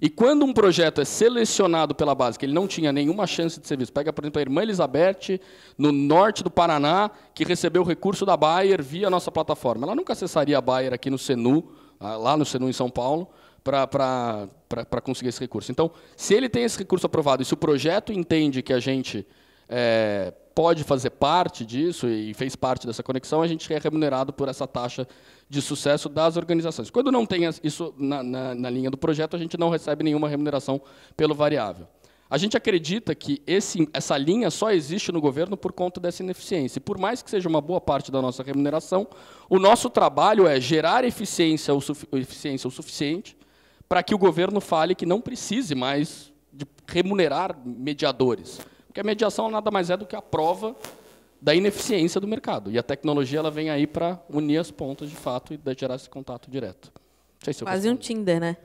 E quando um projeto é selecionado pela base, que ele não tinha nenhuma chance de ser visto, pega, por exemplo, a Irmã Elizabeth, no norte do Paraná, que recebeu o recurso da Bayer via a nossa plataforma. Ela nunca acessaria a Bayer aqui no Senu, lá no Senu, em São Paulo, para conseguir esse recurso. Então, se ele tem esse recurso aprovado e se o projeto entende que a gente pode fazer parte disso e fez parte dessa conexão, a gente é remunerado por essa taxa de sucesso das organizações. Quando não tem isso na linha do projeto, a gente não recebe nenhuma remuneração pelo variável. A gente acredita que essa linha só existe no governo por conta dessa ineficiência. E, por mais que seja uma boa parte da nossa remuneração, o nosso trabalho é gerar eficiência o suficiente para que o governo fale que não precise mais de remunerar mediadores. Porque a mediação nada mais é do que a prova da ineficiência do mercado. E a tecnologia ela vem aí para unir as pontas, de fato, e gerar esse contato direto. Não sei se eu Quase um Tinder, né?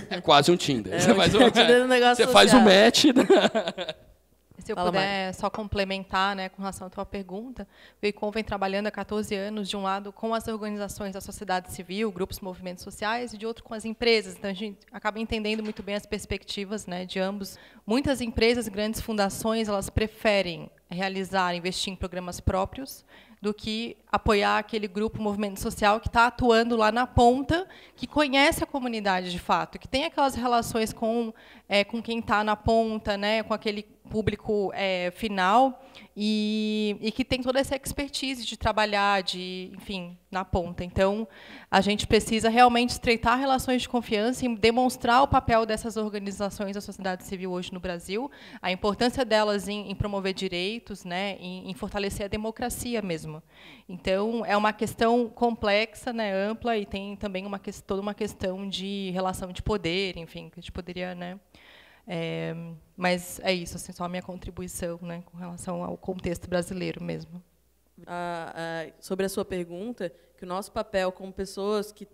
É quase um Tinder. Você faz o match. Se eu puder só complementar, né, com relação à tua pergunta, o ICOM vem trabalhando há 14 anos, de um lado, com as organizações da sociedade civil, grupos, movimentos sociais, e de outro, com as empresas. Então, a gente acaba entendendo muito bem as perspectivas, né, de ambos. Muitas empresas, grandes fundações, elas preferem investir em programas próprios, do que apoiar aquele grupo, movimento social, que está atuando lá na ponta, que conhece a comunidade de fato, que tem aquelas relações com quem está na ponta, né, com aquele público final, e que tem toda essa expertise de trabalhar, enfim, na ponta. Então, a gente precisa realmente estreitar relações de confiança e demonstrar o papel dessas organizações da sociedade civil hoje no Brasil, a importância delas em promover direitos, né, em fortalecer a democracia mesmo. Então, é uma questão complexa, né, ampla, e tem também toda uma questão de relação de poder, enfim, que a gente poderia, né, mas é isso, assim, só a minha contribuição, né, com relação ao contexto brasileiro mesmo. Sobre a sua pergunta, que o nosso papel como pessoas que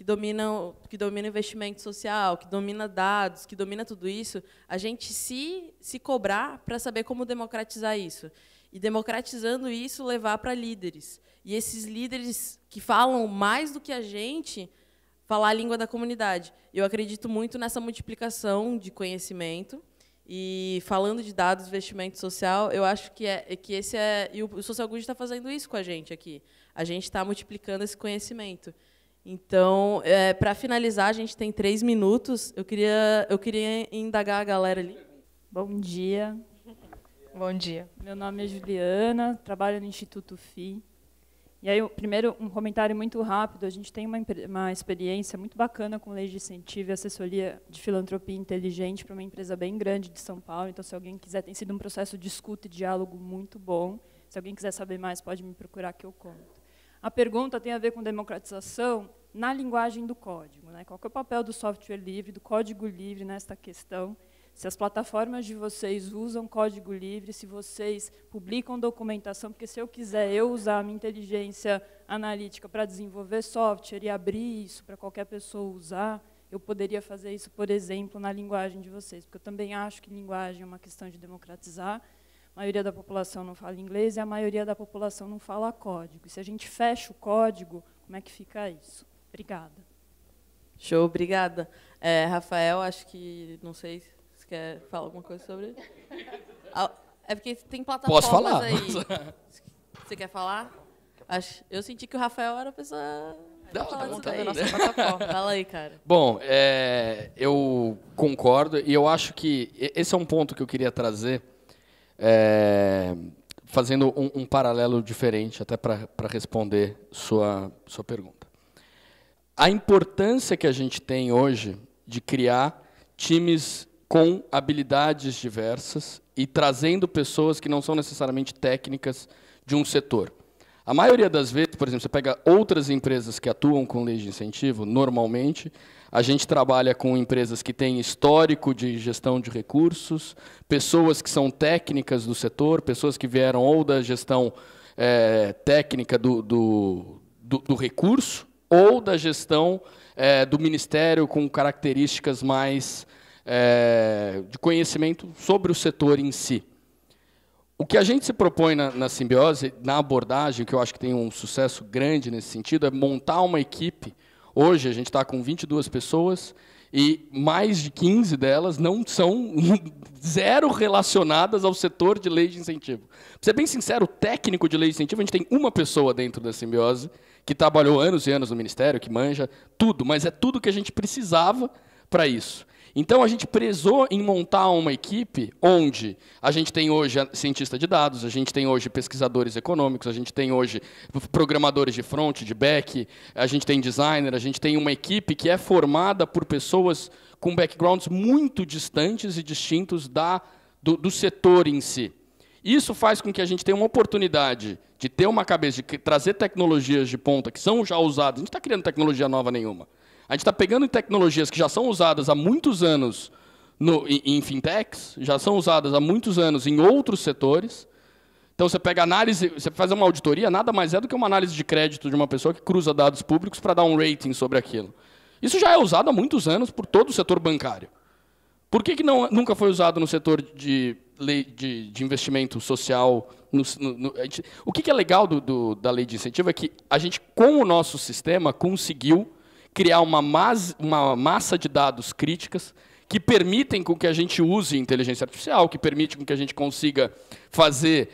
dominam investimento social, que domina dados, que domina tudo isso, a gente se cobrar para saber como democratizar isso. E, democratizando isso, levar para líderes. E esses líderes que falam mais do que a gente, falar a língua da comunidade. Eu acredito muito nessa multiplicação de conhecimento. E, falando de dados, investimento social, eu acho que esse é... E o Social Good está fazendo isso com a gente aqui. A gente está multiplicando esse conhecimento. Então, para finalizar, a gente tem 3 minutos. Eu queria indagar a galera ali. Bom dia. Bom dia. Meu nome é Juliana, trabalho no Instituto FI. E aí, primeiro, um comentário muito rápido. A gente tem uma experiência muito bacana com leis de incentivo e assessoria de filantropia inteligente para uma empresa bem grande de São Paulo. Então, se alguém quiser, tem sido um processo de escuta e diálogo muito bom. Se alguém quiser saber mais, pode me procurar que eu conto. A pergunta tem a ver com democratização na linguagem do código, né? Qual que é o papel do software livre, do código livre nesta questão? Se as plataformas de vocês usam código livre, se vocês publicam documentação, porque se eu quiser usar a minha inteligência analítica para desenvolver software e abrir isso para qualquer pessoa usar, eu poderia fazer isso, por exemplo, na linguagem de vocês, porque eu também acho que linguagem é uma questão de democratizar. A maioria da população não fala inglês e a maioria da população não fala código. E se a gente fecha o código, como é que fica isso? Obrigada. Show, obrigada. Rafael, acho que, não sei se quer falar alguma coisa sobre... É porque tem plataformas Posso falar. aí. Você quer falar? Eu senti que o Rafael era a pessoa... Não, falar disso tá daí. bom. Fala aí, cara. Bom, eu concordo e eu acho que esse é um ponto que eu queria trazer, fazendo um paralelo diferente, até para responder sua pergunta. A importância que a gente tem hoje de criar times com habilidades diversas e trazendo pessoas que não são necessariamente técnicas de um setor. A maioria das vezes, por exemplo, você pega outras empresas que atuam com leis de incentivo, normalmente, a gente trabalha com empresas que têm histórico de gestão de recursos, pessoas que são técnicas do setor, pessoas que vieram ou da gestão técnica do recurso, ou da gestão do ministério com características mais de conhecimento sobre o setor em si. O que a gente se propõe na simbiose, na abordagem, que eu acho que tem um sucesso grande nesse sentido, é montar uma equipe. Hoje a gente está com 22 pessoas e mais de 15 delas não são zero relacionadas ao setor de lei de incentivo. Para ser bem sincero, o técnico de lei de incentivo, a gente tem uma pessoa dentro da simbiose que trabalhou anos e anos no Ministério, que manja tudo, mas é tudo que a gente precisava para isso. Então, a gente prezou em montar uma equipe onde a gente tem hoje cientista de dados, a gente tem hoje pesquisadores econômicos, a gente tem hoje programadores de front, de back, a gente tem designer, a gente tem uma equipe que é formada por pessoas com backgrounds muito distantes e distintos do setor em si. Isso faz com que a gente tenha uma oportunidade de ter uma cabeça, de trazer tecnologias de ponta que são já usadas. A gente não está criando tecnologia nova nenhuma. A gente está pegando tecnologias que já são usadas há muitos anos em fintechs, já são usadas há muitos anos em outros setores. Então, você pega análise, você faz uma auditoria, nada mais é do que uma análise de crédito de uma pessoa que cruza dados públicos para dar um rating sobre aquilo. Isso já é usado há muitos anos por todo o setor bancário. Por que nunca foi usado no setor de investimento social? O que é legal da lei de incentivo é que a gente, com o nosso sistema, conseguiu criar uma massa de dados críticas que permitem com que a gente use inteligência artificial, que permitem com que a gente consiga fazer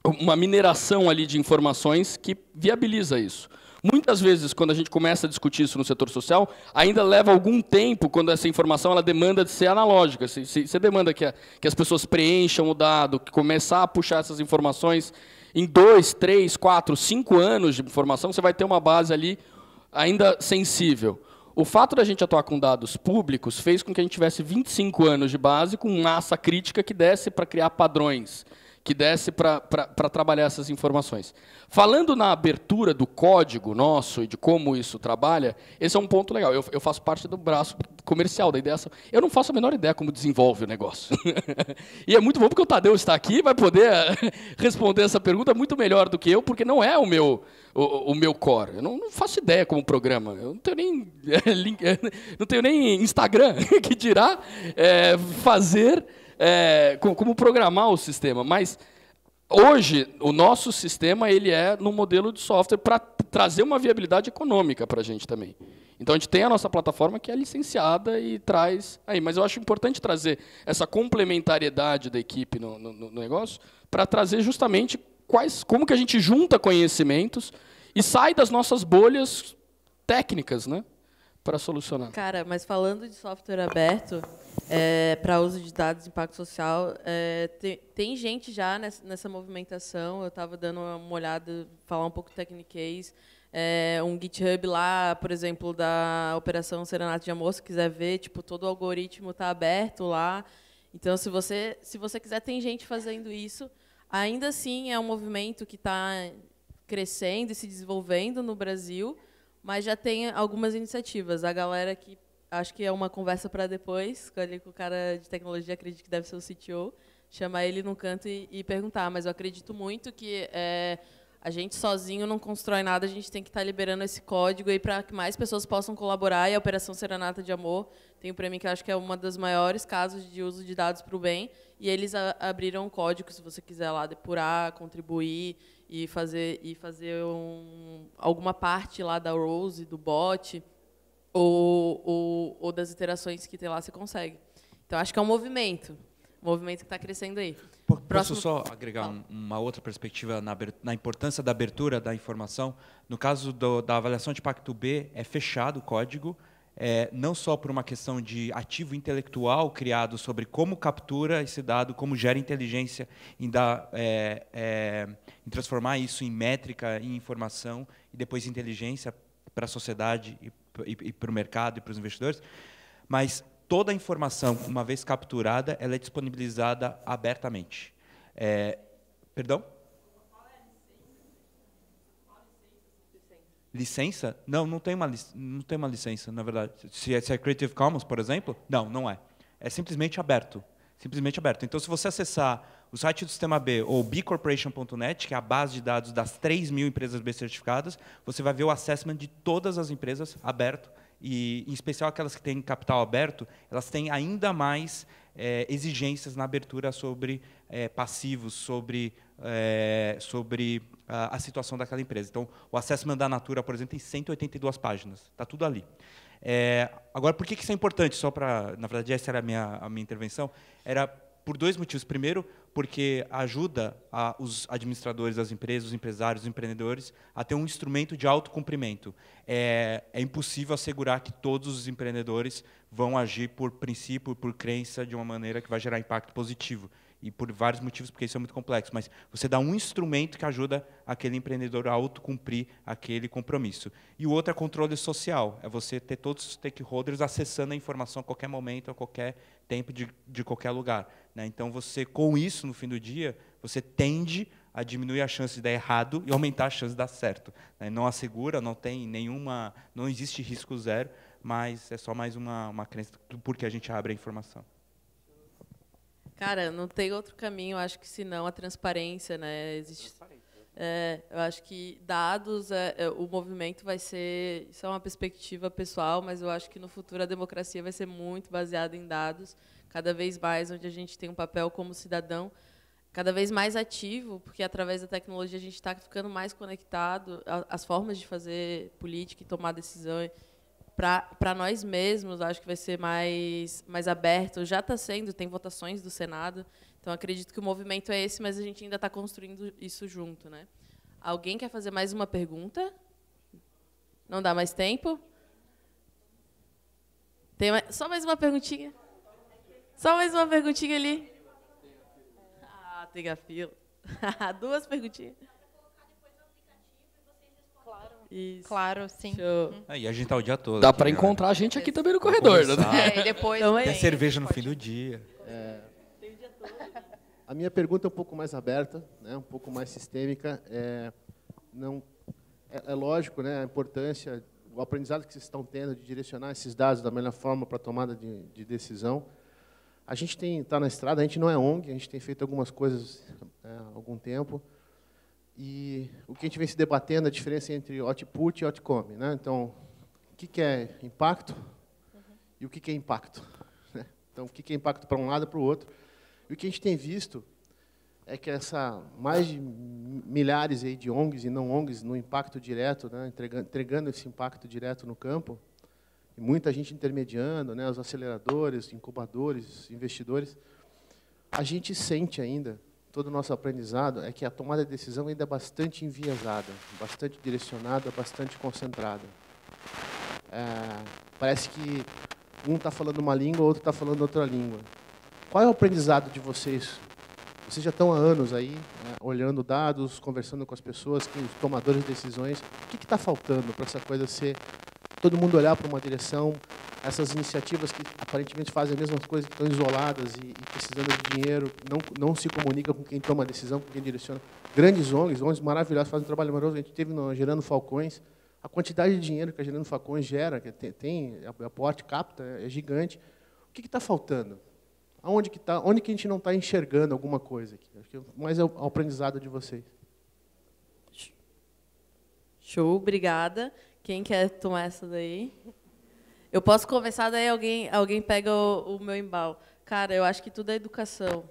uma mineração ali de informações que viabiliza isso. Muitas vezes, quando a gente começa a discutir isso no setor social, ainda leva algum tempo, quando essa informação ela demanda de ser analógica. Você demanda que as pessoas preencham o dado, que começar a puxar essas informações em 2, 3, 4, 5 anos de informação, você vai ter uma base ali ainda sensível. O fato da gente atuar com dados públicos fez com que a gente tivesse 25 anos de base com massa crítica que desse para criar padrões, que desse para trabalhar essas informações. Falando na abertura do código nosso e de como isso trabalha, esse é um ponto legal. Eu faço parte do braço comercial da ideação. Eu não faço a menor ideia como desenvolve o negócio. E é muito bom porque o Tadeu está aqui e vai poder responder essa pergunta muito melhor do que eu, porque não é o meu core. Eu não faço ideia como programa. Eu não tenho nem não tenho nem Instagram que dirá fazer como programar o sistema. Mas hoje o nosso sistema ele é no modelo de software para trazer uma viabilidade econômica para a gente também. Então a gente tem a nossa plataforma que é licenciada e traz aí. Mas eu acho importante trazer essa complementariedade da equipe no negócio para trazer justamente como que a gente junta conhecimentos e sai das nossas bolhas técnicas, né, para solucionar. Cara, mas falando de software aberto, para uso de dados de impacto social, tem gente já nessa movimentação. Eu estava dando uma olhada, falar um pouco do Technicase, um GitHub lá, por exemplo, da Operação Serenata de Amor, se quiser ver, tipo, todo o algoritmo está aberto lá. Então, se você quiser, tem gente fazendo isso. Ainda assim, é um movimento que está crescendo e se desenvolvendo no Brasil, mas já tem algumas iniciativas. A galera que acho que é uma conversa para depois, com o cara de tecnologia, acredito que deve ser o CTO, chamar ele no canto e perguntar. Mas eu acredito muito que a gente sozinho não constrói nada, a gente tem que estar liberando esse código aí para que mais pessoas possam colaborar. E a Operação Serenata de Amor, tenho para mim que acho que é uma das maiores casos de uso de dados para o bem, e eles abriram um código, se você quiser lá depurar, contribuir e fazer alguma parte lá da Rose, do bot, ou das iterações que tem lá, você consegue. Então, acho que é um movimento. movimento que está crescendo aí. Posso só agregar uma outra perspectiva na importância da abertura da informação? No caso da avaliação de impacto B, é fechado o código, não só por uma questão de ativo intelectual criado sobre como captura esse dado, como gera inteligência em transformar isso em métrica, em informação, e depois inteligência para a sociedade e para o mercado e para os investidores, mas toda a informação, uma vez capturada, ela é disponibilizada abertamente. Perdão? Licença? Não tem uma licença, na verdade. Se é Creative Commons, por exemplo, não é. É simplesmente aberto. Simplesmente aberto. Então, se você acessar o site do Sistema B ou bcorporation.net, que é a base de dados das 3.000 empresas B certificadas, você vai ver o assessment de todas as empresas aberto, e, em especial, aquelas que têm capital aberto, elas têm ainda mais exigências na abertura sobre passivos, sobre a situação daquela empresa. Então, o assessment da Natura, por exemplo, tem 182 páginas. Está tudo ali. Agora, por que isso é importante? Só para, na verdade, essa era a minha intervenção. Era por dois motivos. Primeiro, porque ajuda os administradores das empresas, os empresários, os empreendedores, a ter um instrumento de autocumprimento. É impossível assegurar que todos os empreendedores vão agir por princípio, por crença, de uma maneira que vai gerar impacto positivo. E por vários motivos, porque isso é muito complexo. Mas você dá um instrumento que ajuda aquele empreendedor a autocumprir aquele compromisso. E o outro é controle social. É você ter todos os stakeholders acessando a informação a qualquer momento, a qualquer tempo, de qualquer lugar. Né? Então, você, com isso, no fim do dia, você tende a diminuir a chance de dar errado e aumentar a chance de dar certo. Né? Não assegura, não tem nenhuma, não existe risco zero, mas é só mais uma crença porque a gente abre a informação. Cara, não tem outro caminho, acho que senão a transparência, né? Eu acho que dados, o movimento vai ser, isso é uma perspectiva pessoal, mas eu acho que no futuro a democracia vai ser muito baseada em dados, cada vez mais, onde a gente tem um papel como cidadão cada vez mais ativo, porque através da tecnologia a gente está ficando mais conectado, as formas de fazer política e tomar decisão para nós mesmos, acho que vai ser mais aberto. Já está sendo, tem votações do Senado, então acredito que o movimento é esse, mas a gente ainda está construindo isso junto, né? Alguém quer fazer mais uma pergunta? Não dá mais tempo? Só mais uma perguntinha? Só mais uma perguntinha ali? Ah, tem a fila. 2 perguntinhas. Isso. Claro, sim. E a gente tá o dia todo. Dá para encontrar a gente aqui também no corredor. Né? E depois tem cerveja no fim do dia. A minha pergunta é um pouco mais aberta, né, um pouco mais sistêmica. É lógico, né, a importância, o aprendizado que vocês estão tendo de direcionar esses dados da melhor forma para a tomada de decisão. A gente está na estrada, a gente não é ONG, a gente tem feito algumas coisas há algum tempo. E o que a gente vem se debatendo é a diferença entre output e outcome. Né? Então, o que é impacto e o que é impacto? Né? Então, o que é impacto para um lado e para o outro? E o que a gente tem visto é que mais de milhares aí de ONGs e não ONGs no impacto direto, né? entregando esse impacto direto no campo, e muita gente intermediando, né? Os aceleradores, incubadores, investidores, a gente sente ainda, todo o nosso aprendizado, é que a tomada de decisão ainda é bastante enviesada, bastante direcionada, bastante concentrada. Parece que um está falando uma língua, o outro está falando outra língua. Qual é o aprendizado de vocês? Vocês já estão há anos aí, né, olhando dados, conversando com as pessoas, com os tomadores de decisões. O que está faltando para essa coisa ser... todo mundo olhar para uma direção, essas iniciativas que aparentemente fazem a mesma coisa, que estão isoladas e precisando de dinheiro, não se comunicam com quem toma a decisão, com quem direciona. Grandes ONGs maravilhosas, fazem um trabalho maravilhoso. A gente teve no Gerando Falcões, a quantidade de dinheiro que a Gerando Falcões gera, que tem aporte, capta, é gigante. O que está faltando? Onde que a gente não está enxergando alguma coisa aqui? Acho que mais é o aprendizado de vocês. Show, obrigada. Quem quer tomar essa daí? Eu posso conversar, daí alguém pega o meu embalo. Cara, eu acho que tudo é educação.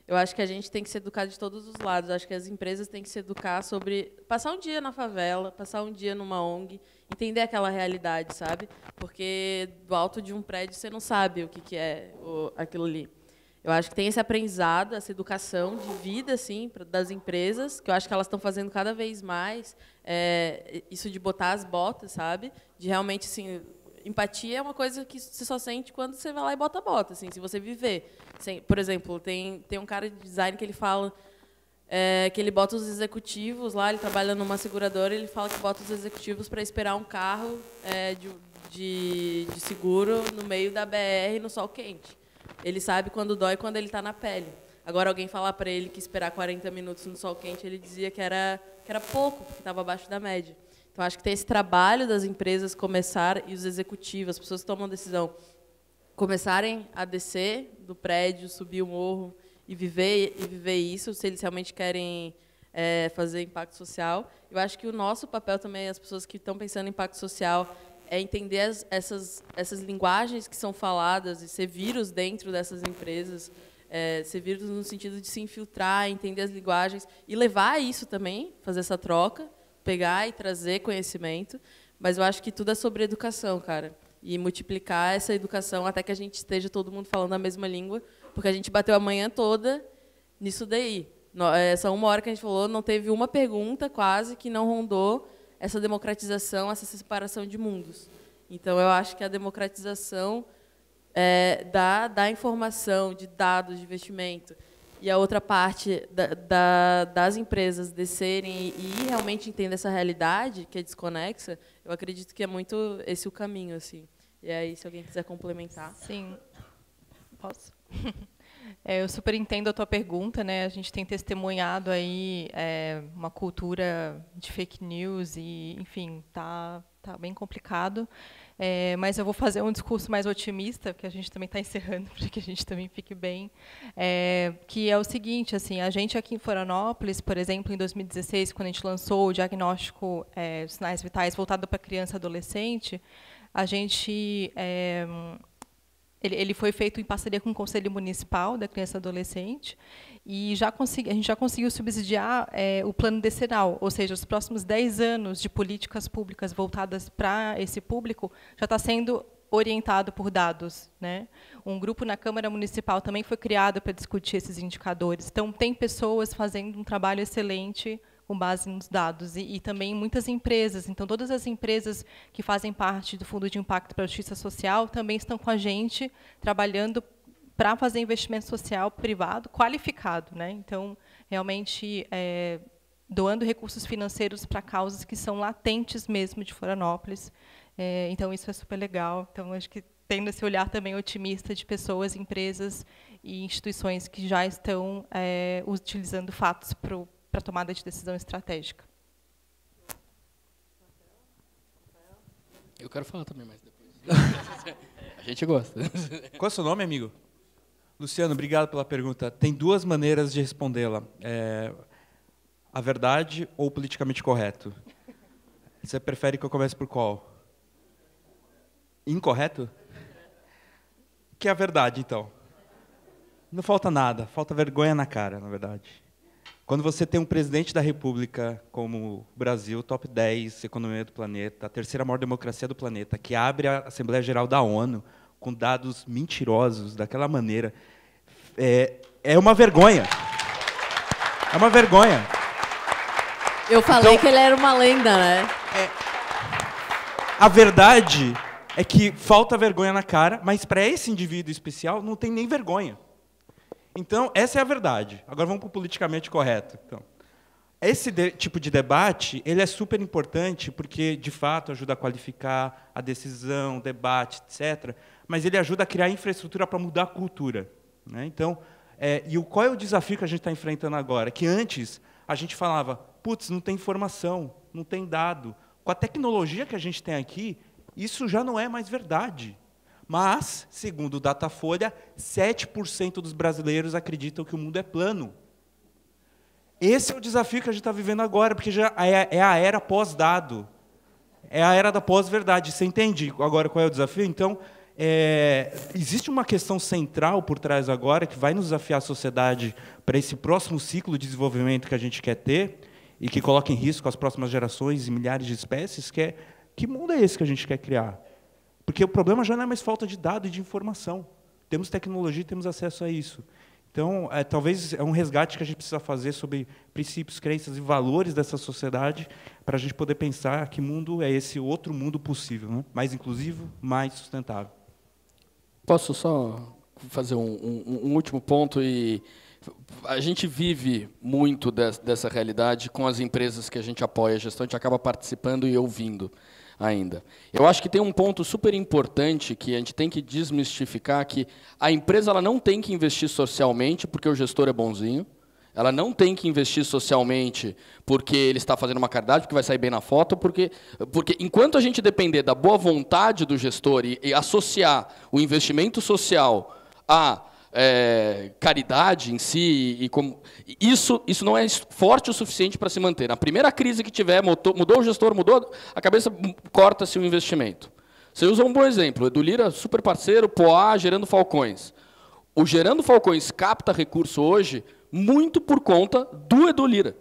Eu acho que a gente tem que se educar de todos os lados. Eu acho que as empresas têm que se educar sobre passar um dia na favela, passar um dia numa ONG, entender aquela realidade, sabe? Porque do alto de um prédio você não sabe o que é aquilo ali. Eu acho que tem esse aprendizado, essa educação de vida, assim, das empresas, que eu acho que elas estão fazendo cada vez mais, isso de botar as botas, sabe? De realmente, assim, empatia é uma coisa que você só sente quando você vai lá e bota a bota, assim, se você viver. Por exemplo, tem um cara de design que ele fala que ele bota os executivos lá, ele trabalha numa seguradora, ele fala que bota os executivos para esperar um carro de seguro no meio da BR no sol quente. Ele sabe quando dói, quando ele está na pele. Agora, alguém falar para ele que esperar 40 minutos no sol quente, ele dizia que era pouco, porque estava abaixo da média. Então, acho que tem esse trabalho das empresas começar, e os executivos, as pessoas que tomam decisão, começarem a descer do prédio, subir o morro e viver isso, se eles realmente querem fazer impacto social. Eu acho que o nosso papel também, as pessoas que estão pensando em impacto social, é entender essas linguagens que são faladas e ser vírus dentro dessas empresas, ser vírus no sentido de se infiltrar, entender as linguagens e levar isso também, fazer essa troca, pegar e trazer conhecimento. Mas eu acho que tudo é sobre educação, cara. E multiplicar essa educação até que a gente esteja todo mundo falando a mesma língua, porque a gente bateu a manhã toda nisso daí. Essa 1 hora que a gente falou, não teve uma pergunta quase que não rondou essa democratização, essa separação de mundos. Então, eu acho que a democratização da informação, de dados, de investimento, e a outra parte das empresas descerem e realmente entender essa realidade, que é desconexa, eu acredito que é muito esse o caminho, assim. E aí, se alguém quiser complementar. Sim. Posso? Eu super entendo a tua pergunta, né? A gente tem testemunhado aí uma cultura de fake news e, enfim, tá bem complicado. Mas eu vou fazer um discurso mais otimista, porque a gente também está encerrando, para que a gente também fique bem, que é o seguinte, assim, a gente aqui em Florianópolis, por exemplo, em 2016, quando a gente lançou o diagnóstico sinais vitais voltado para criança e adolescente, a gente ele foi feito em parceria com o Conselho Municipal da Criança e Adolescente e a gente já conseguiu subsidiar o plano decenal, ou seja, os próximos 10 anos de políticas públicas voltadas para esse público já está sendo orientado por dados, né? Um grupo na Câmara Municipal também foi criado para discutir esses indicadores. Então, tem pessoas fazendo um trabalho excelente com base nos dados, e também muitas empresas. Então, todas as empresas que fazem parte do Fundo de Impacto para a Justiça Social também estão com a gente, trabalhando para fazer investimento social privado qualificado, né? Então, realmente, doando recursos financeiros para causas que são latentes mesmo de Florianópolis. Então, isso é super legal. Então, acho que tendo esse olhar também otimista de pessoas, empresas e instituições que já estão utilizando fatos para tomada de decisão estratégica. Eu quero falar também mais depois. A gente gosta. Qual é o seu nome, amigo? Luciano, obrigado pela pergunta. Tem 2 maneiras de respondê-la. A verdade ou o politicamente correto? Você prefere que eu comece por qual? Incorreto? Que é a verdade, então. Não falta nada, falta vergonha na cara, na verdade. Quando você tem um presidente da República como o Brasil, top 10 economia do planeta, a 3ª maior democracia do planeta, que abre a Assembleia Geral da ONU com dados mentirosos daquela maneira, é uma vergonha. É uma vergonha. Eu falei que ele era uma lenda, né? A verdade é que falta vergonha na cara, mas para esse indivíduo especial não tem nem vergonha. Então, essa é a verdade. Agora vamos para o politicamente correto. Então, esse tipo de debate ele é super importante porque, de fato, ajuda a qualificar a decisão, o debate, etc. Mas ele ajuda a criar infraestrutura para mudar a cultura, né? Então, qual é o desafio que a gente está enfrentando agora? Que antes a gente falava, putz, não tem informação, não tem dado. Com a tecnologia que a gente tem aqui, isso já não é mais verdade. Mas, segundo o Datafolha, 7% dos brasileiros acreditam que o mundo é plano. Esse é o desafio que a gente está vivendo agora, porque já é a era pós-dado. É a era da pós-verdade. Você entende agora qual é o desafio? Então, existe uma questão central por trás agora, que vai nos desafiar a sociedade para esse próximo ciclo de desenvolvimento que a gente quer ter, e que coloca em risco as próximas gerações e milhares de espécies, que é, que mundo é esse que a gente quer criar? Porque o problema já não é mais falta de dado e de informação. temos tecnologia e temos acesso a isso. Então, talvez é um resgate que a gente precisa fazer sobre princípios, crenças e valores dessa sociedade para a gente poder pensar que mundo é esse outro mundo possível, né? Mais inclusivo, mais sustentável. Posso só fazer um último ponto? A gente vive muito dessa realidade com as empresas que a gente apoia a gestão, a gente acaba participando e ouvindo ainda. Eu acho que tem um ponto super importante que a gente tem que desmistificar, que a empresa ela não tem que investir socialmente porque o gestor é bonzinho, ela não tem que investir socialmente porque ele está fazendo uma caridade, porque vai sair bem na foto, porque enquanto a gente depender da boa vontade do gestor e associar o investimento social à caridade em si, isso não é forte o suficiente para se manter. Na primeira crise que tiver, mudou o gestor, mudou a cabeça, corta-se o investimento. Você usa um bom exemplo, Edu Lyra, super parceiro, Poá, Gerando Falcões. O Gerando Falcões capta recurso hoje muito por conta do Edu Lyra.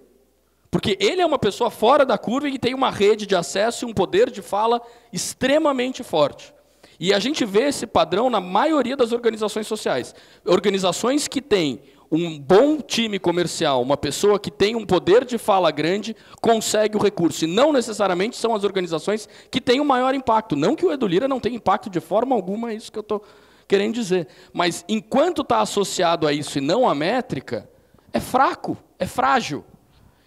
Porque ele é uma pessoa fora da curva e tem uma rede de acesso e um poder de fala extremamente forte. E a gente vê esse padrão na maioria das organizações sociais. Organizações que têm um bom time comercial, uma pessoa que tem um poder de fala grande, consegue o recurso. E não necessariamente são as organizações que têm o maior impacto. Não que o Edu Lyra não tenha impacto de forma alguma, é isso que eu estou querendo dizer. Mas enquanto está associado a isso e não à métrica, é fraco, é frágil.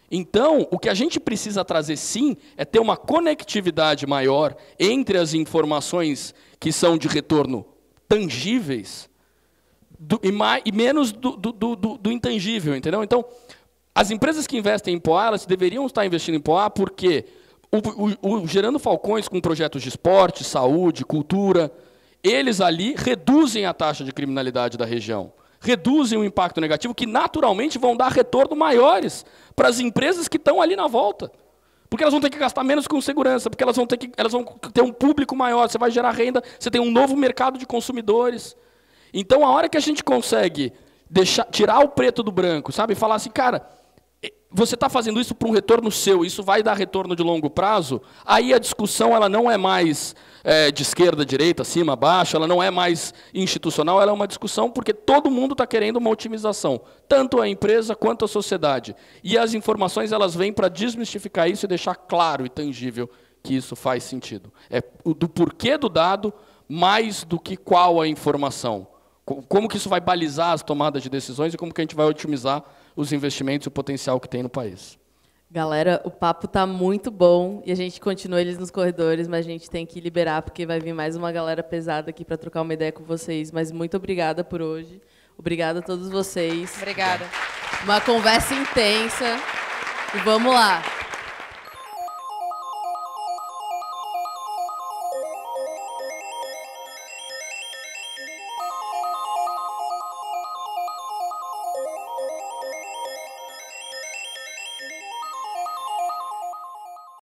Então, o que a gente precisa trazer, sim, é ter uma conectividade maior entre as informações que são de retorno tangíveis e menos do intangível, entendeu? Então, as empresas que investem em Poá, elas deveriam estar investindo em Poá porque o Gerando Falcões com projetos de esporte, saúde, cultura, eles ali reduzem a taxa de criminalidade da região. Reduzem o impacto negativo, que naturalmente vão dar retorno maiores para as empresas que estão ali na volta. Porque elas vão ter que gastar menos com segurança, porque elas vão ter um público maior, você vai gerar renda, você tem um novo mercado de consumidores. Então, a hora que a gente consegue tirar o preto do branco, sabe, e falar assim, cara, você está fazendo isso para um retorno seu, isso vai dar retorno de longo prazo, aí a discussão ela não é mais de esquerda, direita, cima, baixo, ela não é mais institucional, ela é uma discussão porque todo mundo está querendo uma otimização, tanto a empresa quanto a sociedade. E as informações elas vêm para desmistificar isso e deixar claro e tangível que isso faz sentido. É do porquê do dado mais do que qual a informação. Como que isso vai balizar as tomadas de decisões e como que a gente vai otimizar os investimentos e o potencial que tem no país. Galera, o papo está muito bom e a gente continua eles nos corredores, mas a gente tem que liberar porque vai vir mais uma galera pesada aqui para trocar uma ideia com vocês. Mas muito obrigada por hoje. Obrigada a todos vocês. Obrigada. Uma conversa intensa. E vamos lá.